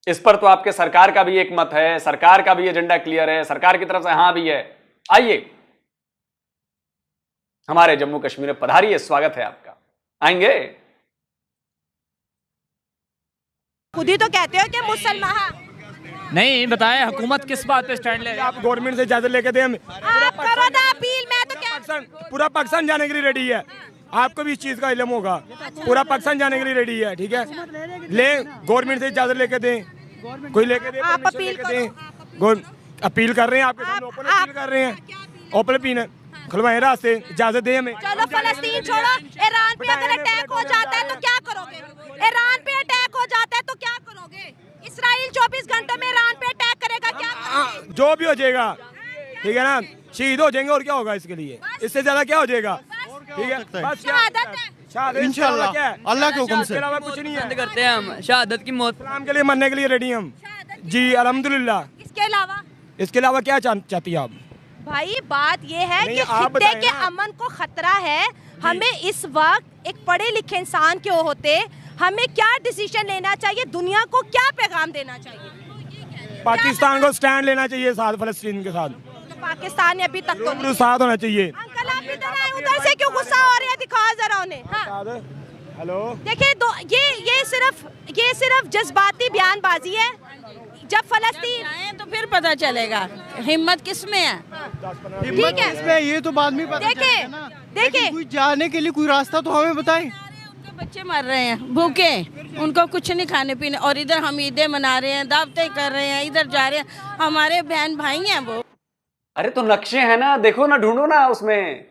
Speaker 5: इस पर तो आपके सरकार का भी एक मत है, सरकार का भी एजेंडा क्लियर है, सरकार की तरफ से हां भी है। आइए हमारे जम्मू कश्मीर में पधारिए, स्वागत है आपका। आएंगे?
Speaker 3: खुद ही तो कहते हो कि मुसलमान।
Speaker 9: नहीं बताएं, हुकूमत किस बात पे स्टैंड ले रही है?
Speaker 10: आप गवर्नमेंट से इजाजत लेके दें।
Speaker 3: आप करो ना अपील, मैं तो क्या
Speaker 10: पूरा पाकिस्तान जाने के लिए रेडी है, आपको भी इस चीज का इल्म होगा। पूरा पाकिस्तान जाने के लिए रेडी है, ठीक है। ले गवर्नमेंट से इजाजत लेके दें, कोई लेके दे,
Speaker 3: आप अपील
Speaker 10: दें। अपील कर रहे हैं, आपके सामने ओपन अपील कर रहे हैं, ओपन अपील खुलवाएं रास्ते, इजाजत दें हमें।
Speaker 3: चलो फलस्तीन छोड़ो, ईरान पे अगर अटैक हो जाता है तो क्या करोगे? ईरान पे अटैक हो जाता है तो क्या करोगे? इसराइल 24 घंटों में ईरान पे अटैक करेगा, क्या करोगे?
Speaker 10: जो भी हो जाएगा, ठीक है ना, शहीद हो जाएंगे और क्या होगा इसके लिए, इससे ज्यादा क्या हो जाएगा, ठीक है। बस
Speaker 3: शहादत है।
Speaker 10: इंशाल्लाह अल्लाह के हुक्म से,
Speaker 11: अलावा कुछ नहीं है। करते हैं हम शहादत की मौत
Speaker 10: इस्लाम के लिए मरने के लिए रेडी हम जी, अल्हम्दुलिल्लाह। इसके अलावा क्या चाहती है आप?
Speaker 3: भाई बात ये है
Speaker 10: नहीं,
Speaker 3: कि
Speaker 10: आप
Speaker 3: खित्ते
Speaker 10: बताएं
Speaker 3: के
Speaker 10: ना।
Speaker 3: अमन को खतरा है। हमें इस वक्त एक पढ़े लिखे इंसान के होते हमें क्या डिसीजन लेना चाहिए, दुनिया को क्या पैगाम देना चाहिए?
Speaker 10: पाकिस्तान को स्टैंड लेना चाहिए साथ फलस्तीन के साथ,
Speaker 3: तो पाकिस्तान ने अभी तक तो नहीं।
Speaker 10: साथ होना चाहिए।
Speaker 3: अंकल आप इधर आए, उधर से क्यों गुस्सा हो रहे हैं? दिखाओ जरा उन्हें। हाँ।
Speaker 10: हेलो,
Speaker 3: देखिए ये सिर्फ जज्बाती बयानबाजी है। जब फलस्तीन
Speaker 2: आए तो फिर पता चलेगा हिम्मत किसमें है।
Speaker 3: ठीक है,
Speaker 7: इसमें ये तो बाद में पता चलेगा ना।
Speaker 3: देखिए
Speaker 7: कोई जाने के लिए कोई रास्ता तो हमें बताएं।
Speaker 2: उनके बच्चे मर रहे हैं भूखे, उनको कुछ नहीं खाने पीने, और इधर हम ईदें मना रहे हैं, दावतें कर रहे हैं, इधर जा रहे हैं, हमारे बहन भाई हैं वो।
Speaker 5: अरे तो नक्शे हैं ना, देखो ना, ढूंढो ना उसमें।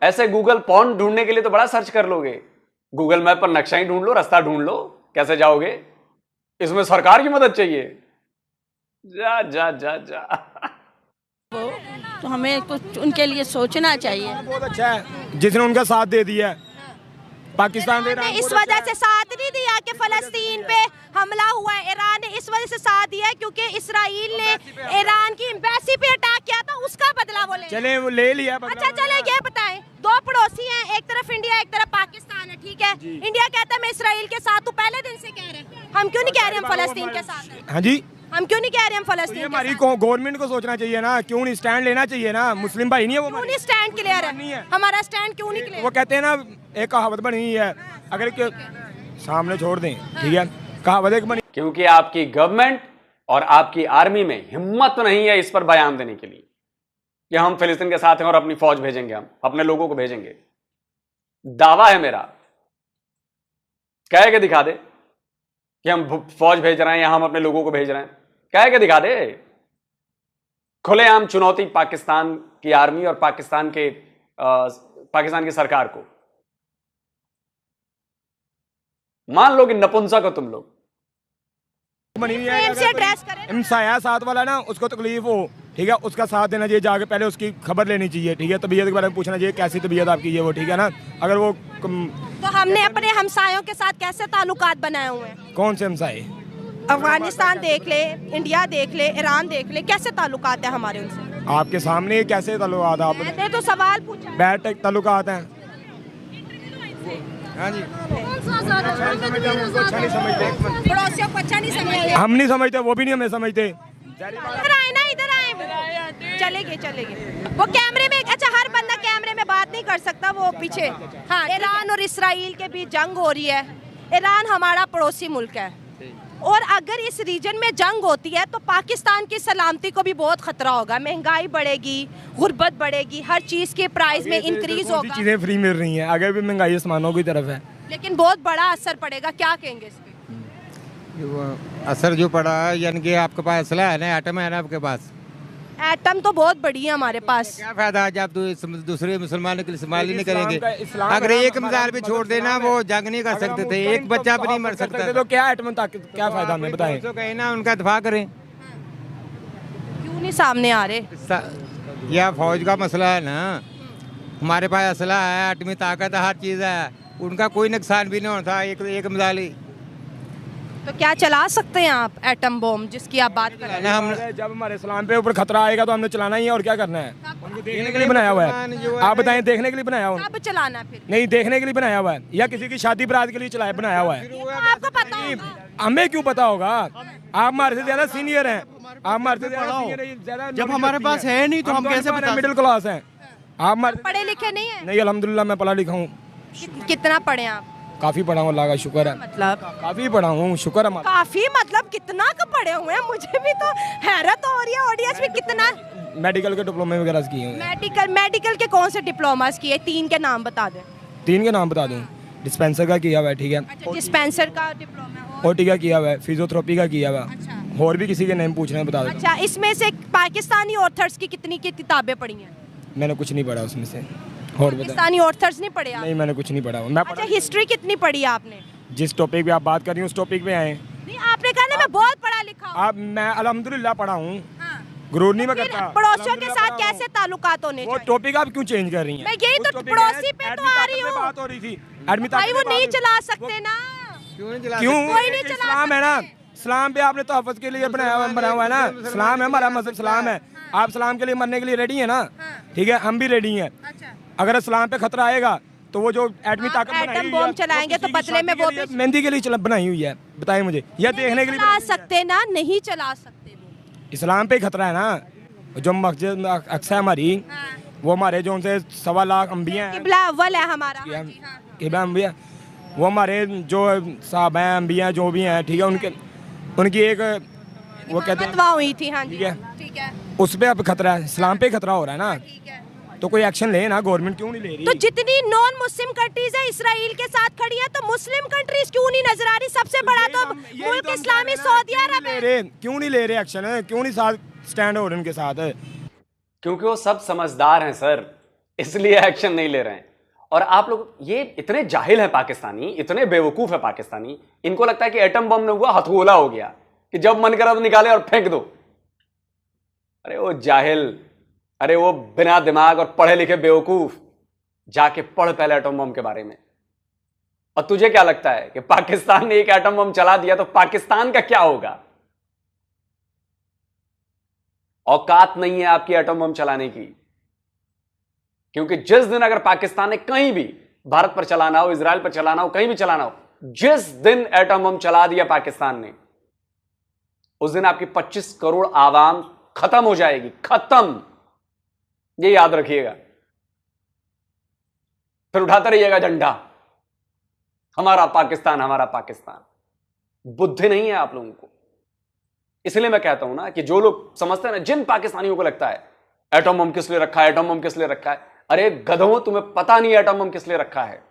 Speaker 5: ऐसे गूगल पॉन ढूंढने के लिए तो बड़ा सर्च कर लोगे, गूगल मैप पर नक्शा ही ढूंढ लो, रास्ता ढूंढ लो, कैसे जाओगे? इसमें सरकार की मदद चाहिए। जा जा जा जा।
Speaker 2: तो हमें कुछ उनके लिए सोचना चाहिए।
Speaker 10: बहुत अच्छा है जिसने उनका साथ दे दिया है, पाकिस्तान दे रहा है।
Speaker 3: इस वजह से साथ नहीं दिया कि फलस्तीन पे हमला हुआ है। ईरान ने इस वजह से साथ दिया क्योंकि इसराइल ने ईरान की एम्बेसी पे अटैक किया था, उसका बदला वो ले।
Speaker 10: चले वो ले लिया बदला।
Speaker 3: अच्छा चले ये बताएं, दो पड़ोसी हैं, एक तरफ इंडिया एक तरफ पाकिस्तान है, ठीक है। इंडिया कहता है मैं इसराइल के साथ, तो पहले दिन से कह रहे हैं। हम क्यों नहीं कह रहे हम फलस्तीन के साथ हैं?
Speaker 10: हाँ जी,
Speaker 3: हम क्यों नहीं कह रहे हम फलस्तीन के
Speaker 10: हमारी
Speaker 3: साथ?
Speaker 10: गवर्नमेंट को सोचना चाहिए ना, क्यों नहीं स्टैंड लेना चाहिए ना। मुस्लिम भाई नहीं है वो,
Speaker 3: क्यों नहीं स्टैंड क्लियर है? हमारा स्टैंड क्यों नहीं क्लियर?
Speaker 10: वो कहते हैं ना, एक कहावत बनी हुई है, अगर के सामने छोड़ दें, ठीक है, कहावत एक बनी।
Speaker 5: क्योंकि आपकी गवर्नमेंट और आपकी आर्मी में हिम्मत नहीं है इस पर बयान देने के लिए कि हम फिलिस्तीन के साथ हैं और अपनी फौज भेजेंगे, हम अपने लोगों को भेजेंगे। दावा है मेरा, कह के दिखा दे कि हम फौज भेज रहे हैं या हम अपने लोगों को भेज रहे हैं, कह के दिखा दे। खुलेआम चुनौती पाकिस्तान की आर्मी और पाकिस्तान की सरकार को। मान लो कि नपुंसक हो तुम लोग,
Speaker 10: बनी हुई है। हमसाया साथ वाला ना, उसको तकलीफ हो, ठीक है, उसका साथ देना चाहिए, जाके पहले उसकी खबर लेनी चाहिए, ठीक है, तबीयत के बारे में पूछना चाहिए, कैसी तबीयत आपकी है वो, ठीक है ना। अगर वो
Speaker 3: तो हमने अपने हमसायों के साथ कैसे ताल्लुकात बनाए हुए हैं?
Speaker 10: कौन से हमसाए?
Speaker 3: अफगानिस्तान देख ले, इंडिया देख ले, ईरान देख ले, कैसे ताल्लुकात है हमारे उनसे?
Speaker 10: आपके सामने कैसे ताल्लुकात आप
Speaker 3: मैंने तो सवाल पूछा।
Speaker 10: बैड ताल्लुकात हैं। हाँ जी,
Speaker 3: पड़ोसियों को अच्छा नहीं समझते।
Speaker 10: हम नहीं समझते, वो भी नहीं हमें समझते।
Speaker 3: इधर आए ना, इधर आए, चले गए। वो कैमरे में, अच्छा हर बंदा कैमरे में बात नहीं कर सकता, वो पीछे। हाँ, ईरान और इसराइल के बीच जंग हो रही है। ईरान हमारा पड़ोसी मुल्क है, और अगर इस रीजन में जंग होती है तो पाकिस्तान की सलामती को भी बहुत खतरा होगा। महंगाई बढ़ेगी, गुर्बत बढ़ेगी, हर चीज के प्राइस में इंक्रीज होगा।
Speaker 10: चीजें फ्री मिल रही हैं, आगे भी महंगाई आसमानों की तरफ है,
Speaker 3: लेकिन बहुत बड़ा असर पड़ेगा। क्या कहेंगे इस पे?
Speaker 12: असर जो पड़ा है, यानी कि आपके पास असला है ना, एटम है ना आपके पास।
Speaker 3: एटम तो बहुत बड़ी है हमारे पास।
Speaker 12: क्या फायदा आज आप दूसरे मुसलमानों के लिए इस्तेमाल ही नहीं करेंगे। अगर एक मिसाल भी छोड़ देना, वो जंग नहीं कर सकते थे, एक बच्चा भी नहीं मर सकता।
Speaker 10: तो क्या एटम ताकत क्या फायदा हमें बताएं।
Speaker 12: तो कहीं ना उनका दफा करें,
Speaker 3: क्यों नहीं सामने आ रहे?
Speaker 12: यह फौज का मसला है ना, हमारे पास असला है, एटमी ताकत है, हर चीज़ है, उनका कोई नुकसान भी नहीं होता। एक मिसाल ही
Speaker 3: तो क्या चला सकते हैं आप एटम बम जिसकी आप बात कर रहे हैं?
Speaker 10: हम जब हमारे इस्लाम पे ऊपर खतरा आएगा तो हमने चलाना ही है, और क्या करना है। उनको देखने के लिए बनाया हुआ है, आप बताएं, देखने के लिए बनाया हुआ है?
Speaker 3: कब चलाना फिर?
Speaker 10: नहीं, देखने के लिए बनाया हुआ है, या किसी की शादी बारात के लिए चलाया बनाया हुआ है?
Speaker 3: तो आपको पता होगा।
Speaker 10: हमें क्यों पता होगा? आप हमारे से ज्यादा सीनियर हैं, आप हमारे से ज्यादा।
Speaker 7: जब हमारे पास है नहीं तो हम कैसे बता?
Speaker 10: मिडिल क्लास हैं आप, हमारे
Speaker 3: पढ़े लिखे नहीं है?
Speaker 10: नहीं, अल्हम्दुलिल्लाह मैं पढ़ा लिखा हूँ।
Speaker 3: कितना पढ़े आप?
Speaker 10: काफी पढ़ा हूँ, अल्लाह का शुक्र है।
Speaker 3: मतलब
Speaker 10: काफी पढ़ा हूँ, शुक्र है।
Speaker 3: काफी मतलब कितना का पढ़े हुए हैं? मुझे भी तो हैरत हो रही है। ऑडियंस में कितना?
Speaker 10: मेडिकल के डिप्लोमे वगैरह किए हैं।
Speaker 3: मेडिकल के कौन से डिप्लोमास किए? 3 के नाम बता दें।
Speaker 10: 3 के नाम बता दूं? डिस्पेंसर का किया हुआ है, ठीक है।
Speaker 3: अच्छा, डिस्पेंसर का डिप्लोमा।
Speaker 10: ओटी का किया हुआ है, फिजियोथेरेपी का किया हुआ है। अच्छा। और भी किसी के नेम पूछ रहे हैं, बता दें।
Speaker 3: अच्छा, इसमें से पाकिस्तानी ऑथर्स की कितनी की किताबें पढ़ी हैं?
Speaker 10: मैंने कुछ नहीं पढ़ा उसमें से। और
Speaker 3: पाकिस्तानी ऑथर्स नहीं पढ़े आप?
Speaker 10: नहीं, मैंने कुछ नहीं पढ़ा। मैं
Speaker 3: अच्छा, हिस्ट्री कितनी पढ़ी आपने?
Speaker 10: जिस टॉपिक पे आप बात कर रही हूँ उस टॉपिक पे आए।
Speaker 3: नहीं, आपने कहा ना मैं बहुत पढ़ा लिखा हूँ।
Speaker 10: आप, मैं अल्हम्दुलिल्लाह पढ़ा हूँ, गुरूर नहीं मैं करता।
Speaker 3: पड़ोसियों के साथ कैसे ताल्लुकात होने चाहिए?
Speaker 10: वो टॉपिक आप क्यों चेंज कर रही हैं?
Speaker 3: मैं यही तो पड़ोसी पे तो आ रही हूँ।
Speaker 10: बात हो रही थी,
Speaker 3: भाई वो नहीं चला सकते ना।
Speaker 12: क्यों नहीं चला?
Speaker 10: क्यों?
Speaker 3: कोई नहीं चला
Speaker 10: इस्लाम है ना, इस्लाम पे आपने तहफ़्फ़ुज़ के लिए बना हुआ है ना। इस्लाम है, हमारा मज़हब इस्लाम है। आप इस्लाम के लिए मरने के लिए रेडी है ना? ठीक है, हम भी रेडी हैं। अगर इस्लाम पे खतरा आएगा तो वो जो एटमी ताकत
Speaker 3: एटम बम चलाएंगे तो बदले में वो भी
Speaker 10: मेहंदी के लिए बनाई हुई है, बताएं मुझे, या देखने के लिए
Speaker 3: चला सकते ना? नहीं चला सकते वो।
Speaker 10: इस्लाम पे खतरा है ना। जो मस्जिद अक्सा हमारी, वो हमारे जो उनसे 1.25 लाख अंबिया हैं,
Speaker 3: किबला अव्वल है हमारा।
Speaker 10: किबला अंबिया, वो हमारे जो साहब हैं, अंबिया जो भी हैं, ठीक है, उनकी एक वो कहते हैं
Speaker 3: हुई थी। हाँ जी,
Speaker 10: ठीक है, उस पे अब खतरा है, इस्लाम पे खतरा हो रहा है ना, तो कोई एक्शन ले ना। गवर्नमेंट क्यों नहीं ले रही?
Speaker 3: तो जितनी नॉन मुस्लिम कंट्रीज है इसराइल के साथ खड़ी है, तो मुस्लिम कंट्रीज क्यों नहीं नजर आ रही? सबसे बड़ा तो मुल्क इस्लामी सऊदी अरब है।
Speaker 10: क्यों नहीं ले रहे एक्शन? क्यों नहीं साथ स्टैंड हो रहे उनके साथ?
Speaker 5: क्योंकि वो सब समझदार हैं सर, इसलिए एक्शन नहीं ले रहे हैं। और आप लोग ये इतने जाहिल हैं पाकिस्तानी, इतने बेवकूफ है पाकिस्तानी, इनको लगता है कि एटम बम ने हुआ हथगोला हो गया कि जब मन करा तो निकाले और फेंक दो। अरे वो जाहिल, अरे वो बिना दिमाग और पढ़े लिखे बेवकूफ, जाके पढ़ पहले एटम बम के बारे में। और तुझे क्या लगता है कि पाकिस्तान ने एक एटम बम चला दिया तो पाकिस्तान का क्या होगा? औकात नहीं है आपकी एटम बम चलाने की, क्योंकि जिस दिन अगर पाकिस्तान ने कहीं भी भारत पर चलाना हो, इजराइल पर चलाना हो, कहीं भी चलाना हो, जिस दिन एटम बम चला दिया पाकिस्तान ने, उस दिन आपकी 25 करोड़ आवाम खत्म हो जाएगी, खत्म। ये याद रखिएगा। फिर उठाते रहिएगा झंडा, हमारा पाकिस्तान, हमारा पाकिस्तान। बुद्धि नहीं है आप लोगों को। इसलिए मैं कहता हूं ना कि जो लोग समझते हैं ना, जिन पाकिस्तानियों को लगता है एटम बम किस लिए रखा है, एटम बम किस लिए रखा है, अरे गधों, तुम्हें पता नहीं एटम बम किस लिए रखा है।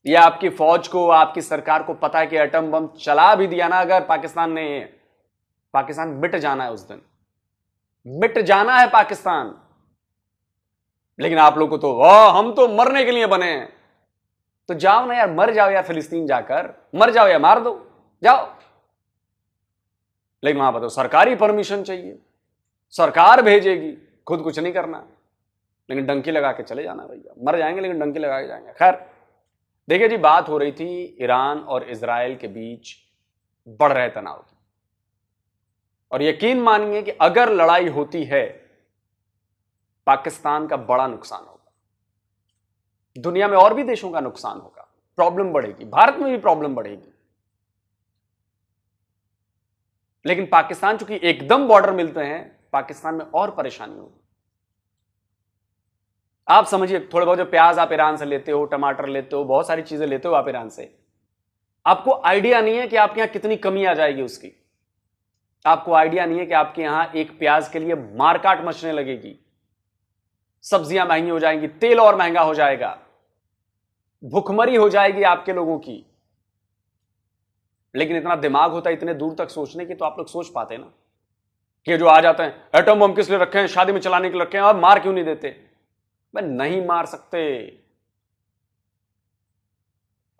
Speaker 5: यह आपकी फौज को, आपकी सरकार को पता है कि एटम बम चला भी दिया ना अगर पाकिस्तान ने, पाकिस्तान मिट जाना है, उस दिन मिट जाना है पाकिस्तान। लेकिन आप लोग को तो हम तो मरने के लिए बने हैं। तो जाओ ना यार, मर जाओ यार, फिलिस्तीन जाकर मर जाओ या मार दो, जाओ। लेकिन वहां पर तो सरकारी परमिशन चाहिए, सरकार भेजेगी, खुद कुछ नहीं करना, लेकिन डंकी लगा के चले जाना। भैया मर जाएंगे लेकिन डंकी लगा के जाएंगे। खैर देखिए जी, बात हो रही थी ईरान और इजराइल के बीच बढ़ रहे तनाव की। और यकीन मानिए कि अगर लड़ाई होती है, पाकिस्तान का बड़ा नुकसान होगा, दुनिया में और भी देशों का नुकसान होगा, प्रॉब्लम बढ़ेगी, भारत में भी प्रॉब्लम बढ़ेगी। लेकिन पाकिस्तान चूंकि एकदम बॉर्डर मिलते हैं, पाकिस्तान में और परेशानी होगी। आप समझिए, थोड़े बहुत जो प्याज आप ईरान से लेते हो, टमाटर लेते हो, बहुत सारी चीजें लेते हो आप ईरान से, आपको आइडिया नहीं है कि आपके यहां कितनी कमी आ जाएगी उसकी। आपको आइडिया नहीं है कि आपके यहां एक प्याज के लिए मारकाट मचने लगेगी, सब्जियां महंगी हो जाएंगी, तेल और महंगा हो जाएगा, भुखमरी हो जाएगी आपके लोगों की। लेकिन इतना दिमाग होता है इतने दूर तक सोचने की, तो आप लोग सोच पाते ना कि जो आ जाते हैं एटम बम किस लिए रखे हैं, शादी में चलाने के लिए रखे हैं, और मार क्यों नहीं देते? मैं नहीं मार सकते,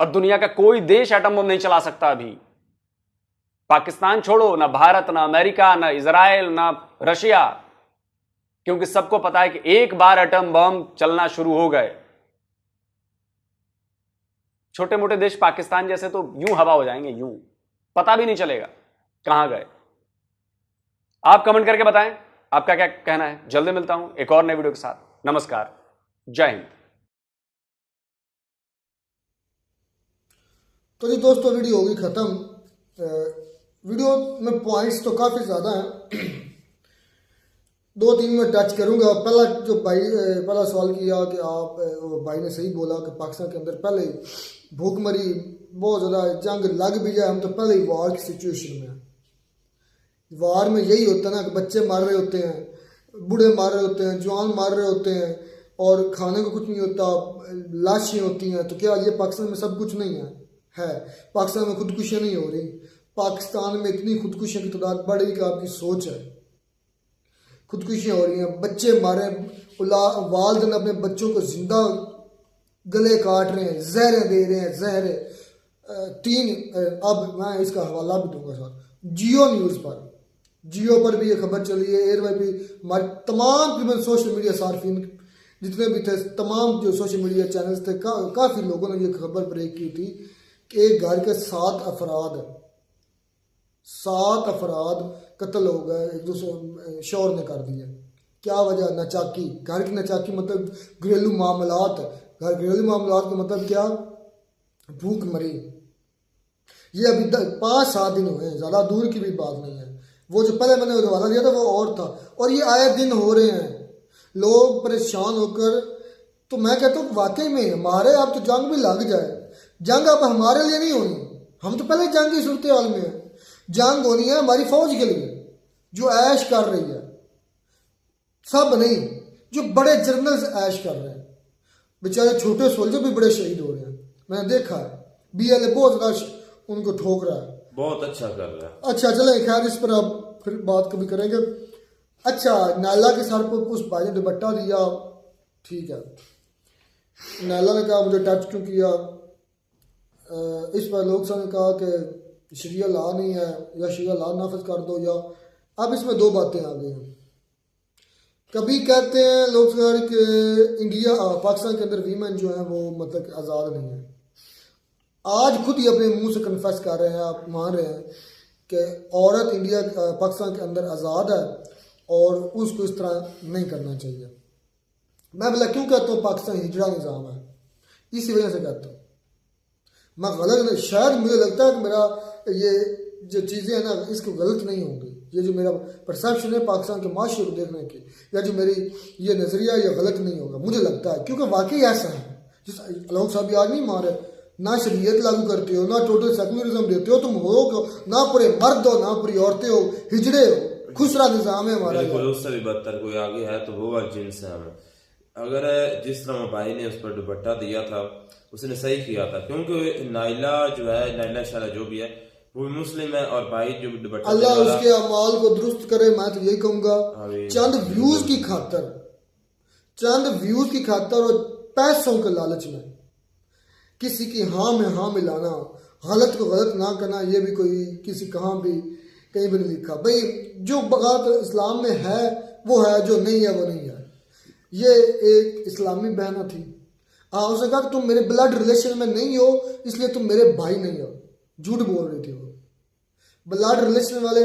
Speaker 5: और दुनिया का कोई देश एटम बम नहीं चला सकता अभी। पाकिस्तान छोड़ो, ना भारत, ना अमेरिका, ना इजराइल, ना रशिया, क्योंकि सबको पता है कि एक बार एटम बम चलना शुरू हो गए, छोटे मोटे देश पाकिस्तान जैसे तो यूं हवा हो जाएंगे, यूं पता भी नहीं चलेगा कहां गए। आप कमेंट करके बताएं आपका क्या कहना है। जल्दी मिलता हूं एक और नए वीडियो के साथ। नमस्कार, जय हिंद।
Speaker 1: तो जी दोस्तों, वीडियो होगी खत्म। वीडियो में पॉइंट्स तो काफी ज्यादा हैं, 2-3 में टच करूंगा। पहला सवाल किया कि आप, भाई ने सही बोला कि पाकिस्तान के अंदर पहले भूखमरी बहुत ज़्यादा, जंग लग भी जाए हम तो पहले ही वार की सिचुएशन में। वार में यही होता है ना कि बच्चे मार रहे होते हैं, बूढ़े मार रहे होते हैं, जवान मार रहे होते हैं, और खाने को कुछ नहीं होता, लाशें होती हैं। तो क्या ये पाकिस्तान में सब कुछ नहीं है? पाकिस्तान में खुदकुशियाँ नहीं हो रही। पाकिस्तान में इतनी खुदकुशियों की तादाद बढ़ गई कि आपकी सोच है। खुदकुशियाँ हो रही हैं, बच्चे मारे, वालिदैन अपने बच्चों को जिंदा गले काट रहे हैं, जहरें दे रहे हैं, अब मैं इसका हवाला भी दूंगा साथ। जियो न्यूज़ पर, जियो पर भी ये खबर चली है, एयरवे भी, हमारे तमाम सोशल मीडिया सार्फिन जितने भी थे, तमाम जो सोशल मीडिया चैनल्स थे, काफ़ी लोगों ने ये खबर ब्रेक की थी कि एक घर के 7 अफराद कत्ल हो गए, एक दूसरे शौहर ने कर दिया। क्या वजह? नचाकी, घर की नचाकी, मतलब घरेलू मामलात। घरेलू मामलात का मतलब क्या? भूख मरी। ये अभी 5-7 दिन हुए हैं, ज़्यादा दूर की भी बात नहीं है। वो जो पहले मैंने हवाला दिया था वो और था, और ये आए दिन हो रहे हैं, लोग परेशान होकर। तो मैं कहता हूँ वाकई में हमारे अब तो जंग भी लग जाए, जंग अब हमारे लिए नहीं होनी, हम तो पहले जंग की सूरत हाल में है। जंग होनी है हमारी फौज के लिए जो ऐश कर रही है, सब नहीं, जो बड़े जनरल्स ऐश कर रहे हैं। बेचारे छोटे सोल्जर भी बड़े शहीद हो रहे हैं, मैंने देखा है। BLA बहुत ज्यादा उनको ठोक रहा है, बहुत अच्छा कर रहा है। अच्छा चले, खैर इस पर आप फिर बात कभी करेंगे। अच्छा, नाला के सर पर उस भाई ने दुपट्टा दिया, ठीक है, नाला ने कहा मुझे टच क्यों किया। इस पर लोग ने कहा कि शरिया ला नहीं है, या शरिया ला नाफिज कर दो, या अब इसमें 2 बातें आ गई हैं। कभी कहते हैं लोग कि इंडिया, पाकिस्तान के अंदर वीमेन जो है वो मतलब आज़ाद नहीं है। आज खुद ही अपने मुंह से कन्फेस कर रहे हैं, आप मान रहे हैं कि औरत पाकिस्तान के अंदर आज़ाद है और उसको इस तरह नहीं करना चाहिए। मैं बोला क्यों कहता हूँ पाकिस्तान हिजड़ा निज़ाम है, इसी वजह से कहता हूँ। मैं गलत नहीं, शायद मुझे लगता है कि मेरा ये जो चीज़ें हैं ना इसको गलत नहीं होंगी, ये जो मेरा परसेप्शन है पाकिस्तान के माशरे को देखने की, या जो मेरी ये नज़रिया, ये गलत नहीं होगा, मुझे लगता है, क्योंकि वाकई ऐसा है। जिस लोग साहब आज नहीं मारे, ना शरीयत लागू करते हो, ना टोटल सेकुलरिज्म देते हो, तुम हो ना पूरे मर्द हो, ना पूरी औरतें हो, हिजड़े हो, खुसरा निज़ाम है हमारा।
Speaker 13: उससे भी बदतर कोई आगे है तो वो जिन्स है। हमें अगर जिस तरह भाई ने उस पर दुपट्टा दिया था उसने सही किया था, क्योंकि नाइला जो है, नाइला शाला जो भी है वो मुस्लिम है, और भाई जो दुपट्टा,
Speaker 1: अल्लाह उसके अमाल को दुरुस्त करे। मैं तो यही कहूंगा, चंद व्यूज की खातर और पैसों के लालच में किसी की हाँ में हाँ मिलाना, गलत को गलत ना करना, ये भी कोई किसी कहीं भी नहीं लिखा। भाई जो बात इस्लाम में है वो है, जो नहीं है वो नहीं है। ये एक इस्लामी बहना थी, उसने कहा कि तुम मेरे ब्लड रिलेशन में नहीं हो इसलिए तुम मेरे भाई नहीं हो। झूठ बोल रही थी वो। ब्लड रिलेशन वाले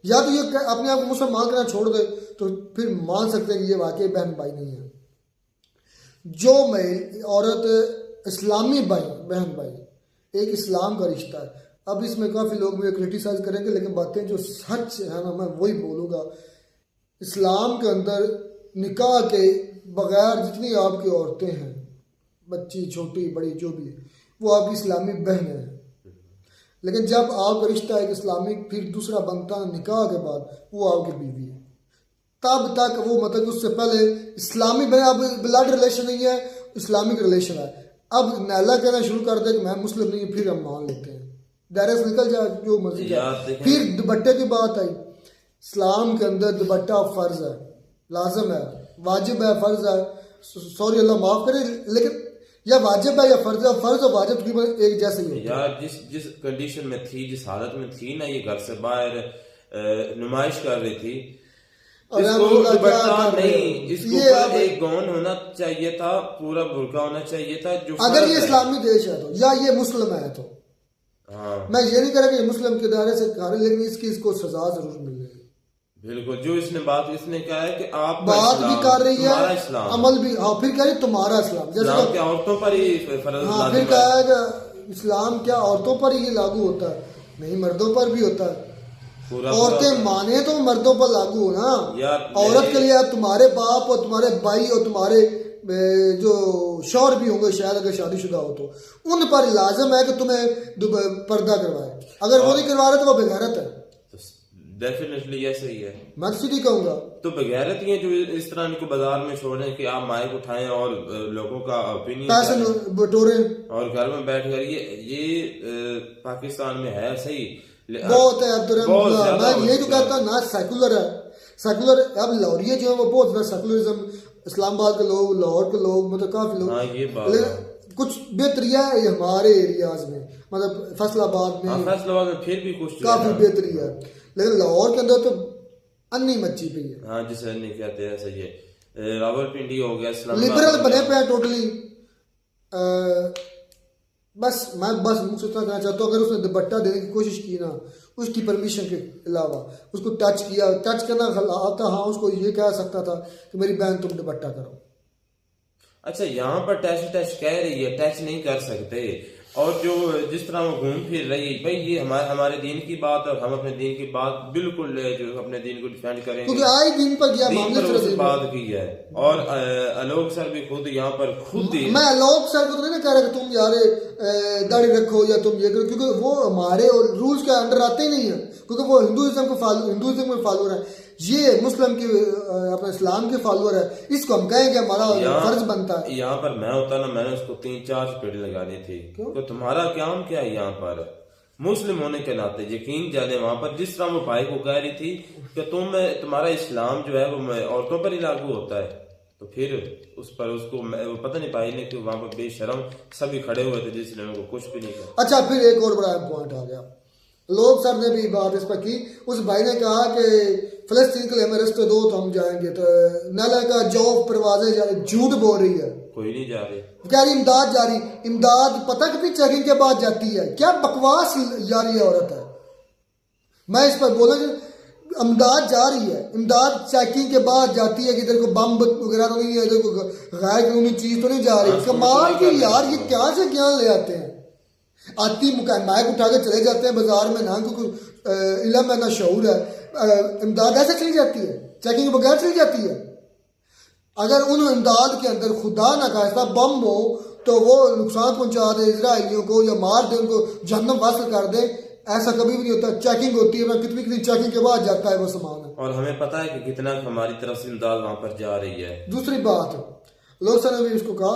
Speaker 1: या तो ये अपने आप को मुसलमान करना छोड़ दे तो फिर मान सकते हैं कि ये वाकई बहन भाई नहीं है। जो औरत इस्लामी बहन भाई एक इस्लाम का रिश्ता है। अब इसमें काफ़ी लोग मुझे क्रिटिसाइज करेंगे, लेकिन बातें जो सच है ना मैं वही बोलूँगा। इस्लाम के अंदर निकाह के बगैर जितनी आपकी औरतें हैं, बच्ची छोटी बड़ी जो भी, वो आपकी इस्लामी बहन है। लेकिन जब आपका रिश्ता एक इस्लामिक फिर दूसरा बनता है निकाह के बाद, वो आपकी बीवी है। तब तक वो मतलब उससे पहले इस्लामी बहन, अब ब्लड रिलेशन नहीं है, इस्लामिक रिलेशन है। अब नैला कहना शुरू कर दे कि मैं मुस्लिम नहीं, फिर हम मान लेते हैं, दायरे से निकल जाए जो मर्जी जाए। फिर दुपट्टे की बात आई, इस्लाम के अंदर दुपट्टा फर्ज है, लाजम है, वाजिब है, फर्ज है। सॉरी अल्लाह माफ करे, लेकिन या वाजिब है या फर्ज है, फर्ज और वाजिब तकरीबन एक जैसे ही
Speaker 13: यार। जिस कंडीशन में थी, जिस हालत में थी ना, ये घर से बाहर नुमाइश कर रही थी, इसको दुपट्टा नहीं, इसको एक गौन होना चाहिए था, पूरा बुर्का होना चाहिए था। जो
Speaker 1: अगर ये इस्लामी देश है तो, या ये मुस्लिम है तो, हाँ। मैं ये नहीं कह रहा कि मुस्लिम के दायरे से खा रहे, लेकिन इसको सजा जरूर मिल रही है।
Speaker 13: बिल्कुल, जो इसने कहा है कि आप
Speaker 1: बात भी कर रही है, अमल भी, हाँ, फिर कह रही तुम्हारा इस्लाम, जैसे
Speaker 13: क्या औरतों पर ही फर्ज,
Speaker 1: हाँ, फिर कहा है कि इस्लाम क्या औरतों पर ही लागू होता है? नहीं, मर्दों पर भी होता है। औरतें माने तो मर्दों पर लागू हो ना। औरत के लिए तुम्हारे बाप और तुम्हारे भाई और तुम्हारे जो शौहर भी होंगे शायद, अगर शादीशुदा हो तो उन पर लाजम है कि तुम्हें पर्दा करवाए। अगर वो नहीं करवा रहे तो वो बेगैरत है।
Speaker 13: डेफिनेटली ऐसे ही है,
Speaker 1: मैं सीधी कहूंगा।
Speaker 13: तो बेगैरत ही है जो इस तरह इनको बाजार में छोड़े कि आप माइक उठाएं और लोगों का ओपिनियन
Speaker 1: पैसे बटोरे
Speaker 13: और घर में बैठ कर ये पाकिस्तान में है सही
Speaker 1: बहुत है। अब्दुलरहमान, मैं ये जो कहता ना सेकुलर है, सेकुलर। अब लाहौरिये जो है वो बहुत ज्यादा सेकुलरिज्म, इस्लामाबाद के लोग, लाहौर के लोग, मतलब काफी लोग,
Speaker 13: हाँ, ये बात
Speaker 1: कुछ बेहतरी है हमारे एरियाज में, मतलब फैसलाबाद में,
Speaker 13: फैसलाबाद में फिर भी कुछ
Speaker 1: काफी बेहतरी है, लेकिन लाहौर के अंदर तो अन्नी मच्छी पे है।
Speaker 13: हाँ, जिसे अन्नी कहते हैं, सही है। रावलपिंडी हो गया,
Speaker 1: लिबरल बने पे टोटली। बस मैं मुझसे कहना चाहता हूँ, अगर उसने दुपट्टा देने की कोशिश की ना, उसकी परमिशन के अलावा उसको टच किया, टच करना आता, हाँ, उसको ये कह सकता था कि मेरी बहन तुम दुपट्टा करो।
Speaker 13: अच्छा, यहाँ पर टच कह रही है, टच नहीं कर सकते। और जो जिस तरह वो घूम फिर रही है, भाई ये हमारे दीन की बात, और हम अपने दीन की बात बिल्कुल जो अपने दीन को डिफेंड करेंगे,
Speaker 1: क्योंकि आज दिन पर गया मामले
Speaker 13: से बात की है। और आलोक सर भी खुद यहाँ पर मैं
Speaker 1: आलोक सर को तो नहीं कह रहा कि तुम यार दाढ़ी रखो या तुम ये करो, क्योंकि वो हमारे रूल्स के अंडर आते ही नहीं है, क्योंकि वो हिंदुइज्म में फॉलोअर है, ये मुस्लिम की अपने इस्लाम के फॉलोअर है। इसको हम कहें कि हमारा फर्ज बनता है।
Speaker 13: यहाँ पर मैं होता ना, मैंने उसको 3-4 चपेट लगानी थी। तो तुम्हारा काम क्या है यहाँ पर? मुस्लिम होने के नाते यकीन जाने, वहां पर जिस तरह वो भाई को कह रही थी कि तुम्हारा इस्लाम जो है वो औरतों पर ही लागू होता है, तो फिर उस पर उसको पता नहीं भाई ने कि वहां पर बेशरम सभी खड़े हुए थे जिसने उनको कुछ भी नहीं कहा।
Speaker 1: अच्छा, फिर एक और बड़ा पॉइंट आ गया, लोग सर ने भी बात इस पर की। उस भाई ने कहा कि फलस्तीन के लिए हमें रास्ते दो तो हम जाएंगे, तो नाला का जॉब परवाजें जा रही, झूठ बोल रही है,
Speaker 13: कोई नहीं जा रही,
Speaker 1: कह रही इमदाद जा रही। इमदाद पता कितनी चेकिंग के बाद जाती है, क्या बकवास जा रही है औरत है। मैं इस पर बोला कि इमदाद जा रही है, इमदाद चेकिंग के बाद जाती है कि इधर को बम वगैरह तो नहीं है, इधर को गैर कानूनी चीज तो नहीं जा रही। कमाल की यार, ये क्या से क्या ले आते हैं। आती माइक उठा के चले जाते हैं बाजार में, ना कोई इल्म है ना शऊर है। इमदाद ऐसे चली जाती है, चेकिंग के बगैर चली जाती है। अगर उन इमदाद के अंदर खुदा ना खास्ता बम हो तो वो नुकसान पहुंचा दे इजराइलियों को या मार दे, उनको जहन्नम वासल कर दे, ऐसा कभी भी नहीं होता। चेकिंग होती है, कितनी चेकिंग के बाद जाता है वो सामान,
Speaker 13: और हमें पता है कि कितना हमारी तरफ से इमदाद वहां पर जा रही है।
Speaker 1: दूसरी बात, लोग सर ने भी इसको कहा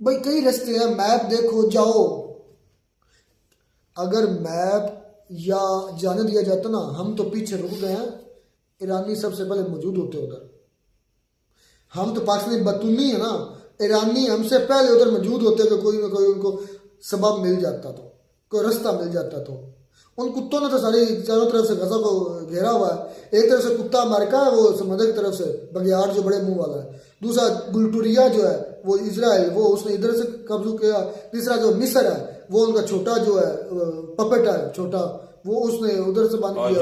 Speaker 1: भाई कई रास्ते हैं, मैप देखो जाओ। अगर मैप या जाने दिया जाता ना, हम तो पीछे रुक गए हैं। ईरानी सबसे पहले मौजूद होते उधर, हम तो पाकिस्तानी बतूनी है ना, ईरानी हमसे पहले उधर मौजूद होते कि कोई ना कोई उनको सबब मिल जाता, तो कोई रास्ता मिल जाता। तो उन कुत्तों ने तो सारी चारों तरफ से गजा को घेरा हुआ है। एक तरफ से कुत्ता अमेरिका है, वो समंदर की तरफ से बघियाड़ जो बड़े मुंह वाला है। दूसरा गुलटुरिया जो है वो इजराइल, वो उसने इधर से कब्जा किया। तीसरा जो मिस्र है वो उनका छोटा जो है पपेट है, छोटा वो उसने उधर से बंद
Speaker 13: और
Speaker 1: किया।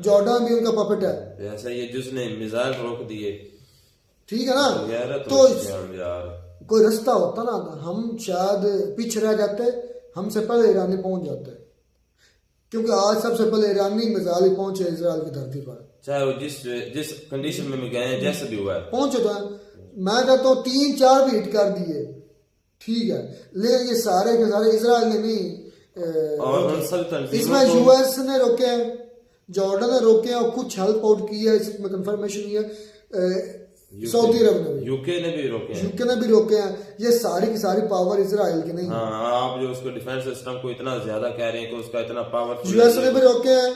Speaker 1: जॉर्डन भी उनका पपेट है,
Speaker 13: ऐसा ये जिसने मिसाइल रोक दिए,
Speaker 1: ठीक है ना। तो
Speaker 13: यार
Speaker 1: कोई रास्ता होता ना, हम शायद पीछे रह जाते, हमसे पहले ईरानी पहुंच जाते, क्योंकि आज सबसे पहले ईरानी मिसाइल ही पहुंचे इजराइल की धरती पर,
Speaker 13: चाहे वो जिस कंडीशन में गए हैं, जैसे भी हुआ है
Speaker 1: पहुंचे। तो मैं कहता हूँ 3-4 भी हिट कर दिए, ठीक है, लेकिन ये सारे के सारे इजराइल ने नहीं,
Speaker 13: और
Speaker 1: इसमें यूएस ने रोके हैं, जॉर्डन ने रोके हैं, और कुछ हेल्प आउट की है, इसमें कंफर्मेशन है सऊदी अरब ने भी,
Speaker 13: यूके ने भी
Speaker 1: रोके हैं। ये सारी की सारी पावर इजराइल की नहीं है।
Speaker 13: आप जो उसको डिफेंस सिस्टम को इतना ज्यादा कह रहे हैं कि उसका इतना पावरफुल,
Speaker 1: यूएस ने भी रोके हैं,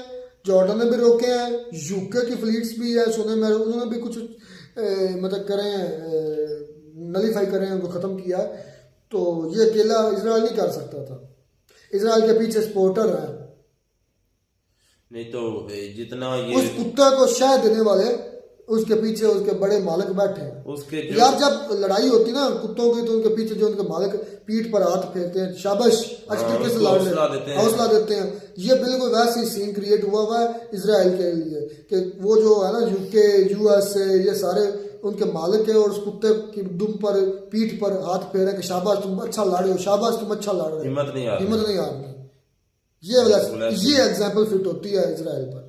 Speaker 1: जॉर्डन ने भी रोके हैं, यूके की फ्लीट्स भी है, सुने में उन्होंने भी कुछ मतलब करे हैं, नलीफाई करे हैं, उनको खत्म किया। तो ये अकेला इजराइल नहीं कर सकता था, इजराइल के पीछे सपोर्टर है,
Speaker 13: नहीं तो जितना ये
Speaker 1: उस कुत्ते को शह देने वाले उसके पीछे उसके बड़े मालिक बैठे हैं।
Speaker 13: उसके
Speaker 1: यार जब लड़ाई होती ना कुत्तों की, तो उनके पीछे जो उनके मालिक पीठ पर हाथ फेरते हैं, शाबाश अच्छी तरीके से लड़ रहे, हौसला देते हैं। ये बिल्कुल वैसे ही सीन क्रिएट हुआ है इजराइल के लिए कि वो जो है ना यूके यूएसए ये सारे उनके मालिक है, और उस कुत्ते की दुम पर पीठ पर हाथ फेरे कि शाबाश तुम अच्छा लड़ रहे हो, शाबाश तुम अच्छा लड़ रहे हो,
Speaker 13: हिम्मत नहीं
Speaker 1: हारनी। ये एग्जाम्पल फिट होती है इजराइल पर।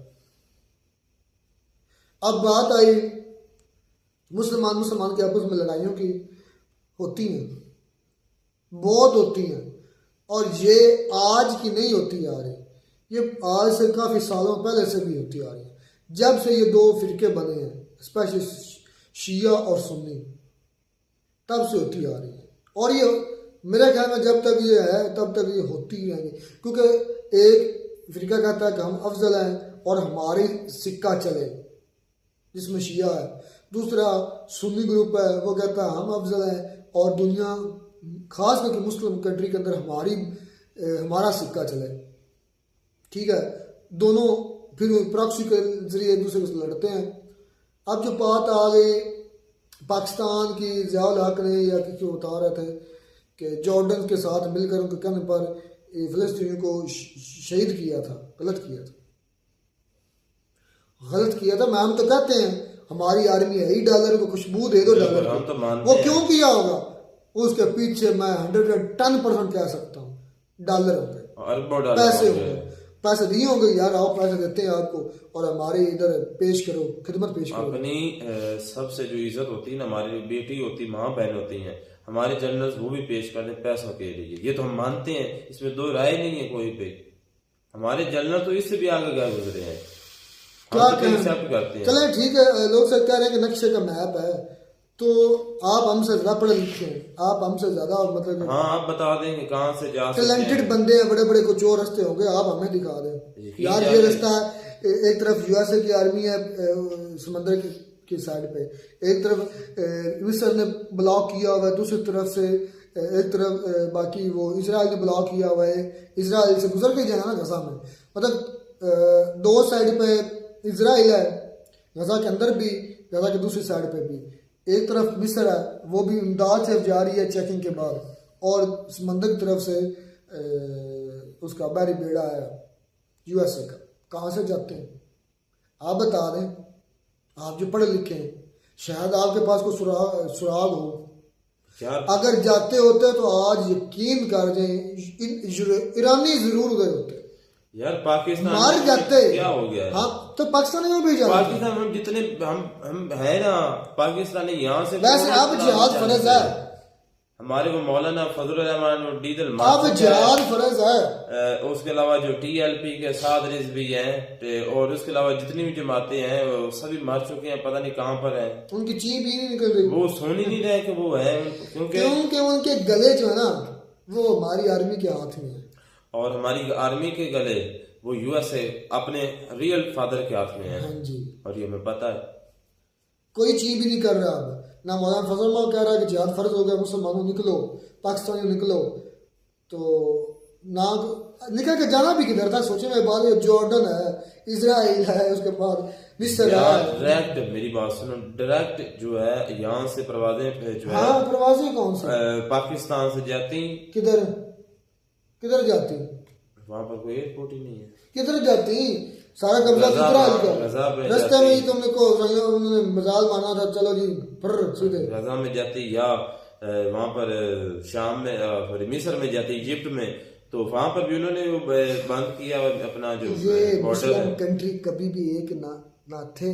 Speaker 1: अब बात आई मुसलमान के आपस में लड़ाइयों की, होती हैं, बहुत होती हैं, और ये आज की नहीं होती आ रही, ये आज से काफ़ी सालों पहले से भी होती आ रही है। जब से ये दो फिरके बने हैं, स्पेशली शिया और सुन्नी, तब से होती आ रही है। और ये मेरे ख्याल में जब तक ये है तब तक ये होती ही रहेगी, क्योंकि एक फिरका कहता है कि हम अफजल हैं और हमारी सिक्का चले, जिसमें शिया है, दूसरा सुन्नी ग्रुप है, वो कहता है हम अफजल हैं और दुनिया खास करके मुस्लिम कंट्री के अंदर हमारा सिक्का चले, ठीक है। दोनों फिर प्रॉक्सी के जरिए एक दूसरे को लड़ते हैं। अब जो बात आ गई पाकिस्तान की, ज़ियाउल हक ने या किसी को बता रहे थे कि जॉर्डन के साथ मिलकर उनके कहने पर फ़लस्तीनियों को शहीद किया था, गलत किया था। मैम तो कहते हैं हमारी आर्मी है ही, डॉलर को खुशबू दे दो डॉलर को, वो क्यों किया होगा उसके पीछे मैं 110% कह सकता हूँ, डॉलर होंगे, पैसे दिए होंगे, यार आओ पैसे देते हैं आपको और हमारे इधर पेश करो, खिदमत पेश करो।
Speaker 13: अपनी सबसे जो इज्जत होती है ना, हमारी बेटी होती, माँ बहन होती हैं, हमारे जनरल्स वो भी पेश कर दें पैसों के लिए, ये तो हम मानते हैं, इसमें दो राय नहीं है कोई पे। हमारे जनरल तो इससे भी आगे गए गुजरे हैं,
Speaker 1: क्या करते हैं। चले ठीक है, लोग सब कह रहे हैं कि नक्शे का मैप है, तो आप हमसे ज्यादा पढ़े लिखे हैं, आप हमसे ज्यादा मतलब
Speaker 13: हाँ आप बता देंगे कहाँ से जा सकते हैं,
Speaker 1: टैलेंटेड बंदे हैं, बड़े बड़े कुछ और रास्ते होंगे, आप हमें दिखा दें यार ये रास्ता है। एक तरफ यूएसए की आर्मी है समंदर की साइड पे, एक तरफ मिस्र ने ब्लॉक किया हुआ है, दूसरी तरफ से एक तरफ बाकी वो इजराइल ने ब्लॉक किया हुआ है, इजराइल से गुजर के जाना ना गजा में, मतलब दो साइड पे इजराइल है, गजा के अंदर भी, गजा के दूसरी साइड पे भी, एक तरफ मिस्र है, वो भी इमदाद से जा रही है चेकिंग के बाद, और समंदर की तरफ से उसका बहरी बेड़ा है यूएसए का। कहाँ से जाते हैं आप बता दें, आप जो पढ़े लिखे हैं, शायद आपके पास कोई सुराग हो, अगर जाते होते तो आज यकीन कर जाए ईरानी जरूर गए होते
Speaker 13: यार, पाकिस्तान
Speaker 1: मार जाते,
Speaker 13: क्या हो गया?
Speaker 1: हाँ तो पाकिस्तान में भी जा,
Speaker 13: पाकिस्तान हम जितने हम है ना पाकिस्तानी, यहाँ से
Speaker 1: वैसे अब जिहाद फर्ज है,
Speaker 13: हमारे वो मौलाना फजल रहमान डीजल
Speaker 1: अब जिहाद फर्ज है,
Speaker 13: उसके अलावा जो TLP के साथ रिजवी हैं, और उसके अलावा जितनी भी जमातें हैं वो सभी मर चुके हैं, पता नहीं कहाँ पर हैं,
Speaker 1: उनकी चीख भी नहीं निकल रही,
Speaker 13: वो सुन ही नहीं रहे कि वो है,
Speaker 1: क्योंकि उनके गले जो है ना वो हमारी आर्मी के हाथ में है, और
Speaker 13: हमारी आर्मी के गले वो यूएसए अपने रियल फादर के हाथ में है।
Speaker 1: हाँ जी,
Speaker 13: और ये हमें पता है,
Speaker 1: कोई चीज भी नहीं कर रहा। अब ना मौलाना फजल माँ कह रहा है कि जिहाद फर्ज हो गया, मुसलमानों निकलो, पाकिस्तानियों निकलो, तो ना निकल के जाना भी किधर था, सोचे में बात, जॉर्डन है, इजराइल है, उसके बाद मिस्र है,
Speaker 13: डायरेक्ट मेरी बात सुनो, डायरेक्ट जो है यहाँ से परवाजें जो है,
Speaker 1: हाँ प्रवासी कौन से
Speaker 13: पाकिस्तान से जाती,
Speaker 1: किधर जाती,
Speaker 13: वहाँ पर कोई एयरपोर्ट ही नहीं है।
Speaker 1: किधर जाती सारा कब्जा इजराइल का, रास्ते में ही तुमने को उन्होंने मजाल माना था, चलो जी फिर सीधे
Speaker 13: गजा में जाती या वहाँ पर शाम में सॉरी मिस्र में जाती, इजिप्ट में, तो वहाँ पर भी उन्होंने बंद किया अपना जो
Speaker 1: ये
Speaker 13: बॉर्डर है।
Speaker 1: कंट्री कभी भी एक ना थे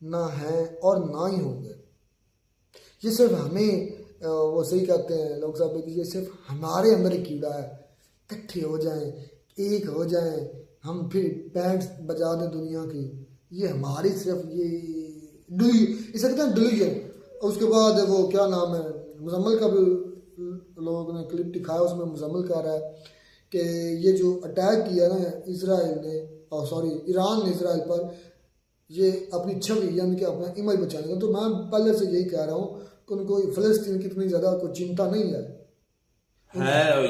Speaker 1: ना है और ना ही होंगे। ये सिर्फ हमें वो सही कहते हैं लोग साहब कि ये सिर्फ हमारे अंदर एक कीड़ा है, इकट्ठे हो जाएं, एक हो जाएं, हम फिर बैंड बजा दें दुनिया की, ये हमारी सिर्फ ये इसे कहते हैं डिल्यूजन। उसके बाद वो क्या नाम है, मुजम्मिल का भी लोगों ने क्लिप दिखाया, उसमें मुजम्मिल कह रहा है कि ये जो अटैक किया ना इजराइल ने और सॉरी ईरान ने इजराइल पर, ये अपनी छवि यानी कि अपना इमेज बचाने का। तो मैं पहले से यही कह रहा हूँ कि उनको फ़लस्तीन की इतनी ज़्यादा कोई चिंता नहीं
Speaker 13: है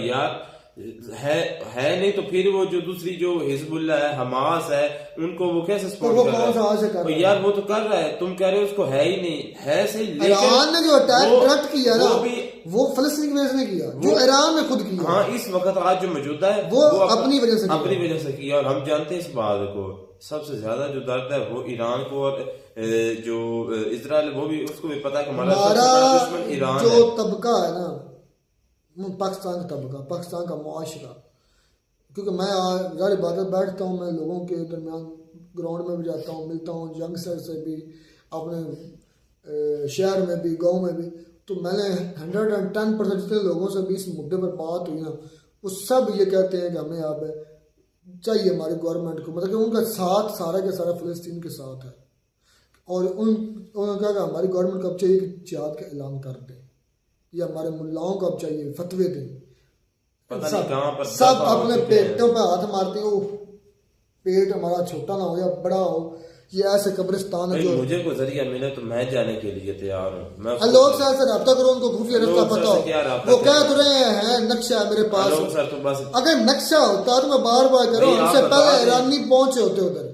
Speaker 13: यार, है नहीं तो फिर वो जो दूसरी जो हिजबुल्लाह है, हमास है, उनको वो कैसे सपोर्ट कर रहा है यार? वो तो कर रहा है, तुम कह रहे हो उसको है ही नहीं, है सही।
Speaker 1: ईरान ने जो अटैक डायरेक्ट किया ना वो फ़लस्तीन की वजह से नहीं किया, जो ईरान ने खुद किया।
Speaker 13: हाँ, इस वक्त आज जो मौजूदा है
Speaker 1: वो अपनी वजह से
Speaker 13: किया। और हम जानते हैं इस बात को, सबसे ज्यादा जो दर्द है वो ईरान को, और जो इजराइल वो भी, उसको भी पता है कि हमारा दुश्मन ईरान है।
Speaker 1: जो तबका है ना पाकिस्तान का तबका, पाकिस्तान का मुआशरा, क्योंकि मैं ज़ाहिर बात है बैठता हूँ, मैं लोगों के दरमियान ग्राउंड में भी जाता हूँ, मिलता हूँ यंगस्टर से भी, अपने शहर में भी, गांव में भी, तो मैंने 110% जितने लोगों से भी इस मुद्दे पर बात हुई ना, वो सब ये कहते हैं कि हमें अब चाहिए हमारी गवर्नमेंट को, मतलब कि उनका साथ सारा के सारा फ़लस्तीन के साथ है। और उन्होंने कहा कि हमारी गवर्नमेंट को अब चाहिए कि जिहाद का ऐलान कर दे, या हमारे मुल्लाओं को अब चाहिए फतवे दें। सब अपने पेटों पे हाथ मारते हो, पेट हमारा छोटा ना हो या बड़ा हो, ये ऐसे कब्रिस्तान है। जो
Speaker 13: मुझे को जरिया मिले तो मैं जाने के लिए तैयार हूँ।
Speaker 1: लोग सर से रब्ता करो, उनको खुफिया रास्ता पता हो, वो कह तो रहे हैं नक्शा है मेरे पास।
Speaker 13: तो बस
Speaker 1: अगर नक्शा होता तो मैं बार बार करो, हमसे पहले ईरानी पहुंचे होते उधर,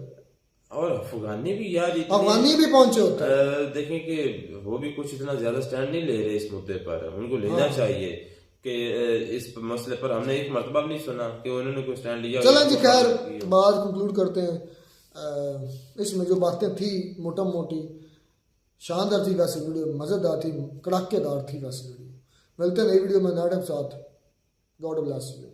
Speaker 13: और अफगानी भी यार,
Speaker 1: अफगानी भी पहुंचे होते।
Speaker 13: देखें कि वो भी कुछ इतना ज्यादा स्टैंड नहीं ले रहे इस मुद्दे पर, उनको लेना चाहिए कि इस मसले पर हमने एक मरतबा नहीं सुना कि उन्होंने कोई स्टैंड लिया।
Speaker 1: चलें जी, खैर बात कंक्लूड करते हैं। इसमें जो बातें थी मोटा मोटी शानदार थी, वैसे वीडियो मज़ेदार थी, कड़ाकेदार थी वैसे वीडियो। मिलते हैं नई वीडियो में नए साथ। God bless you.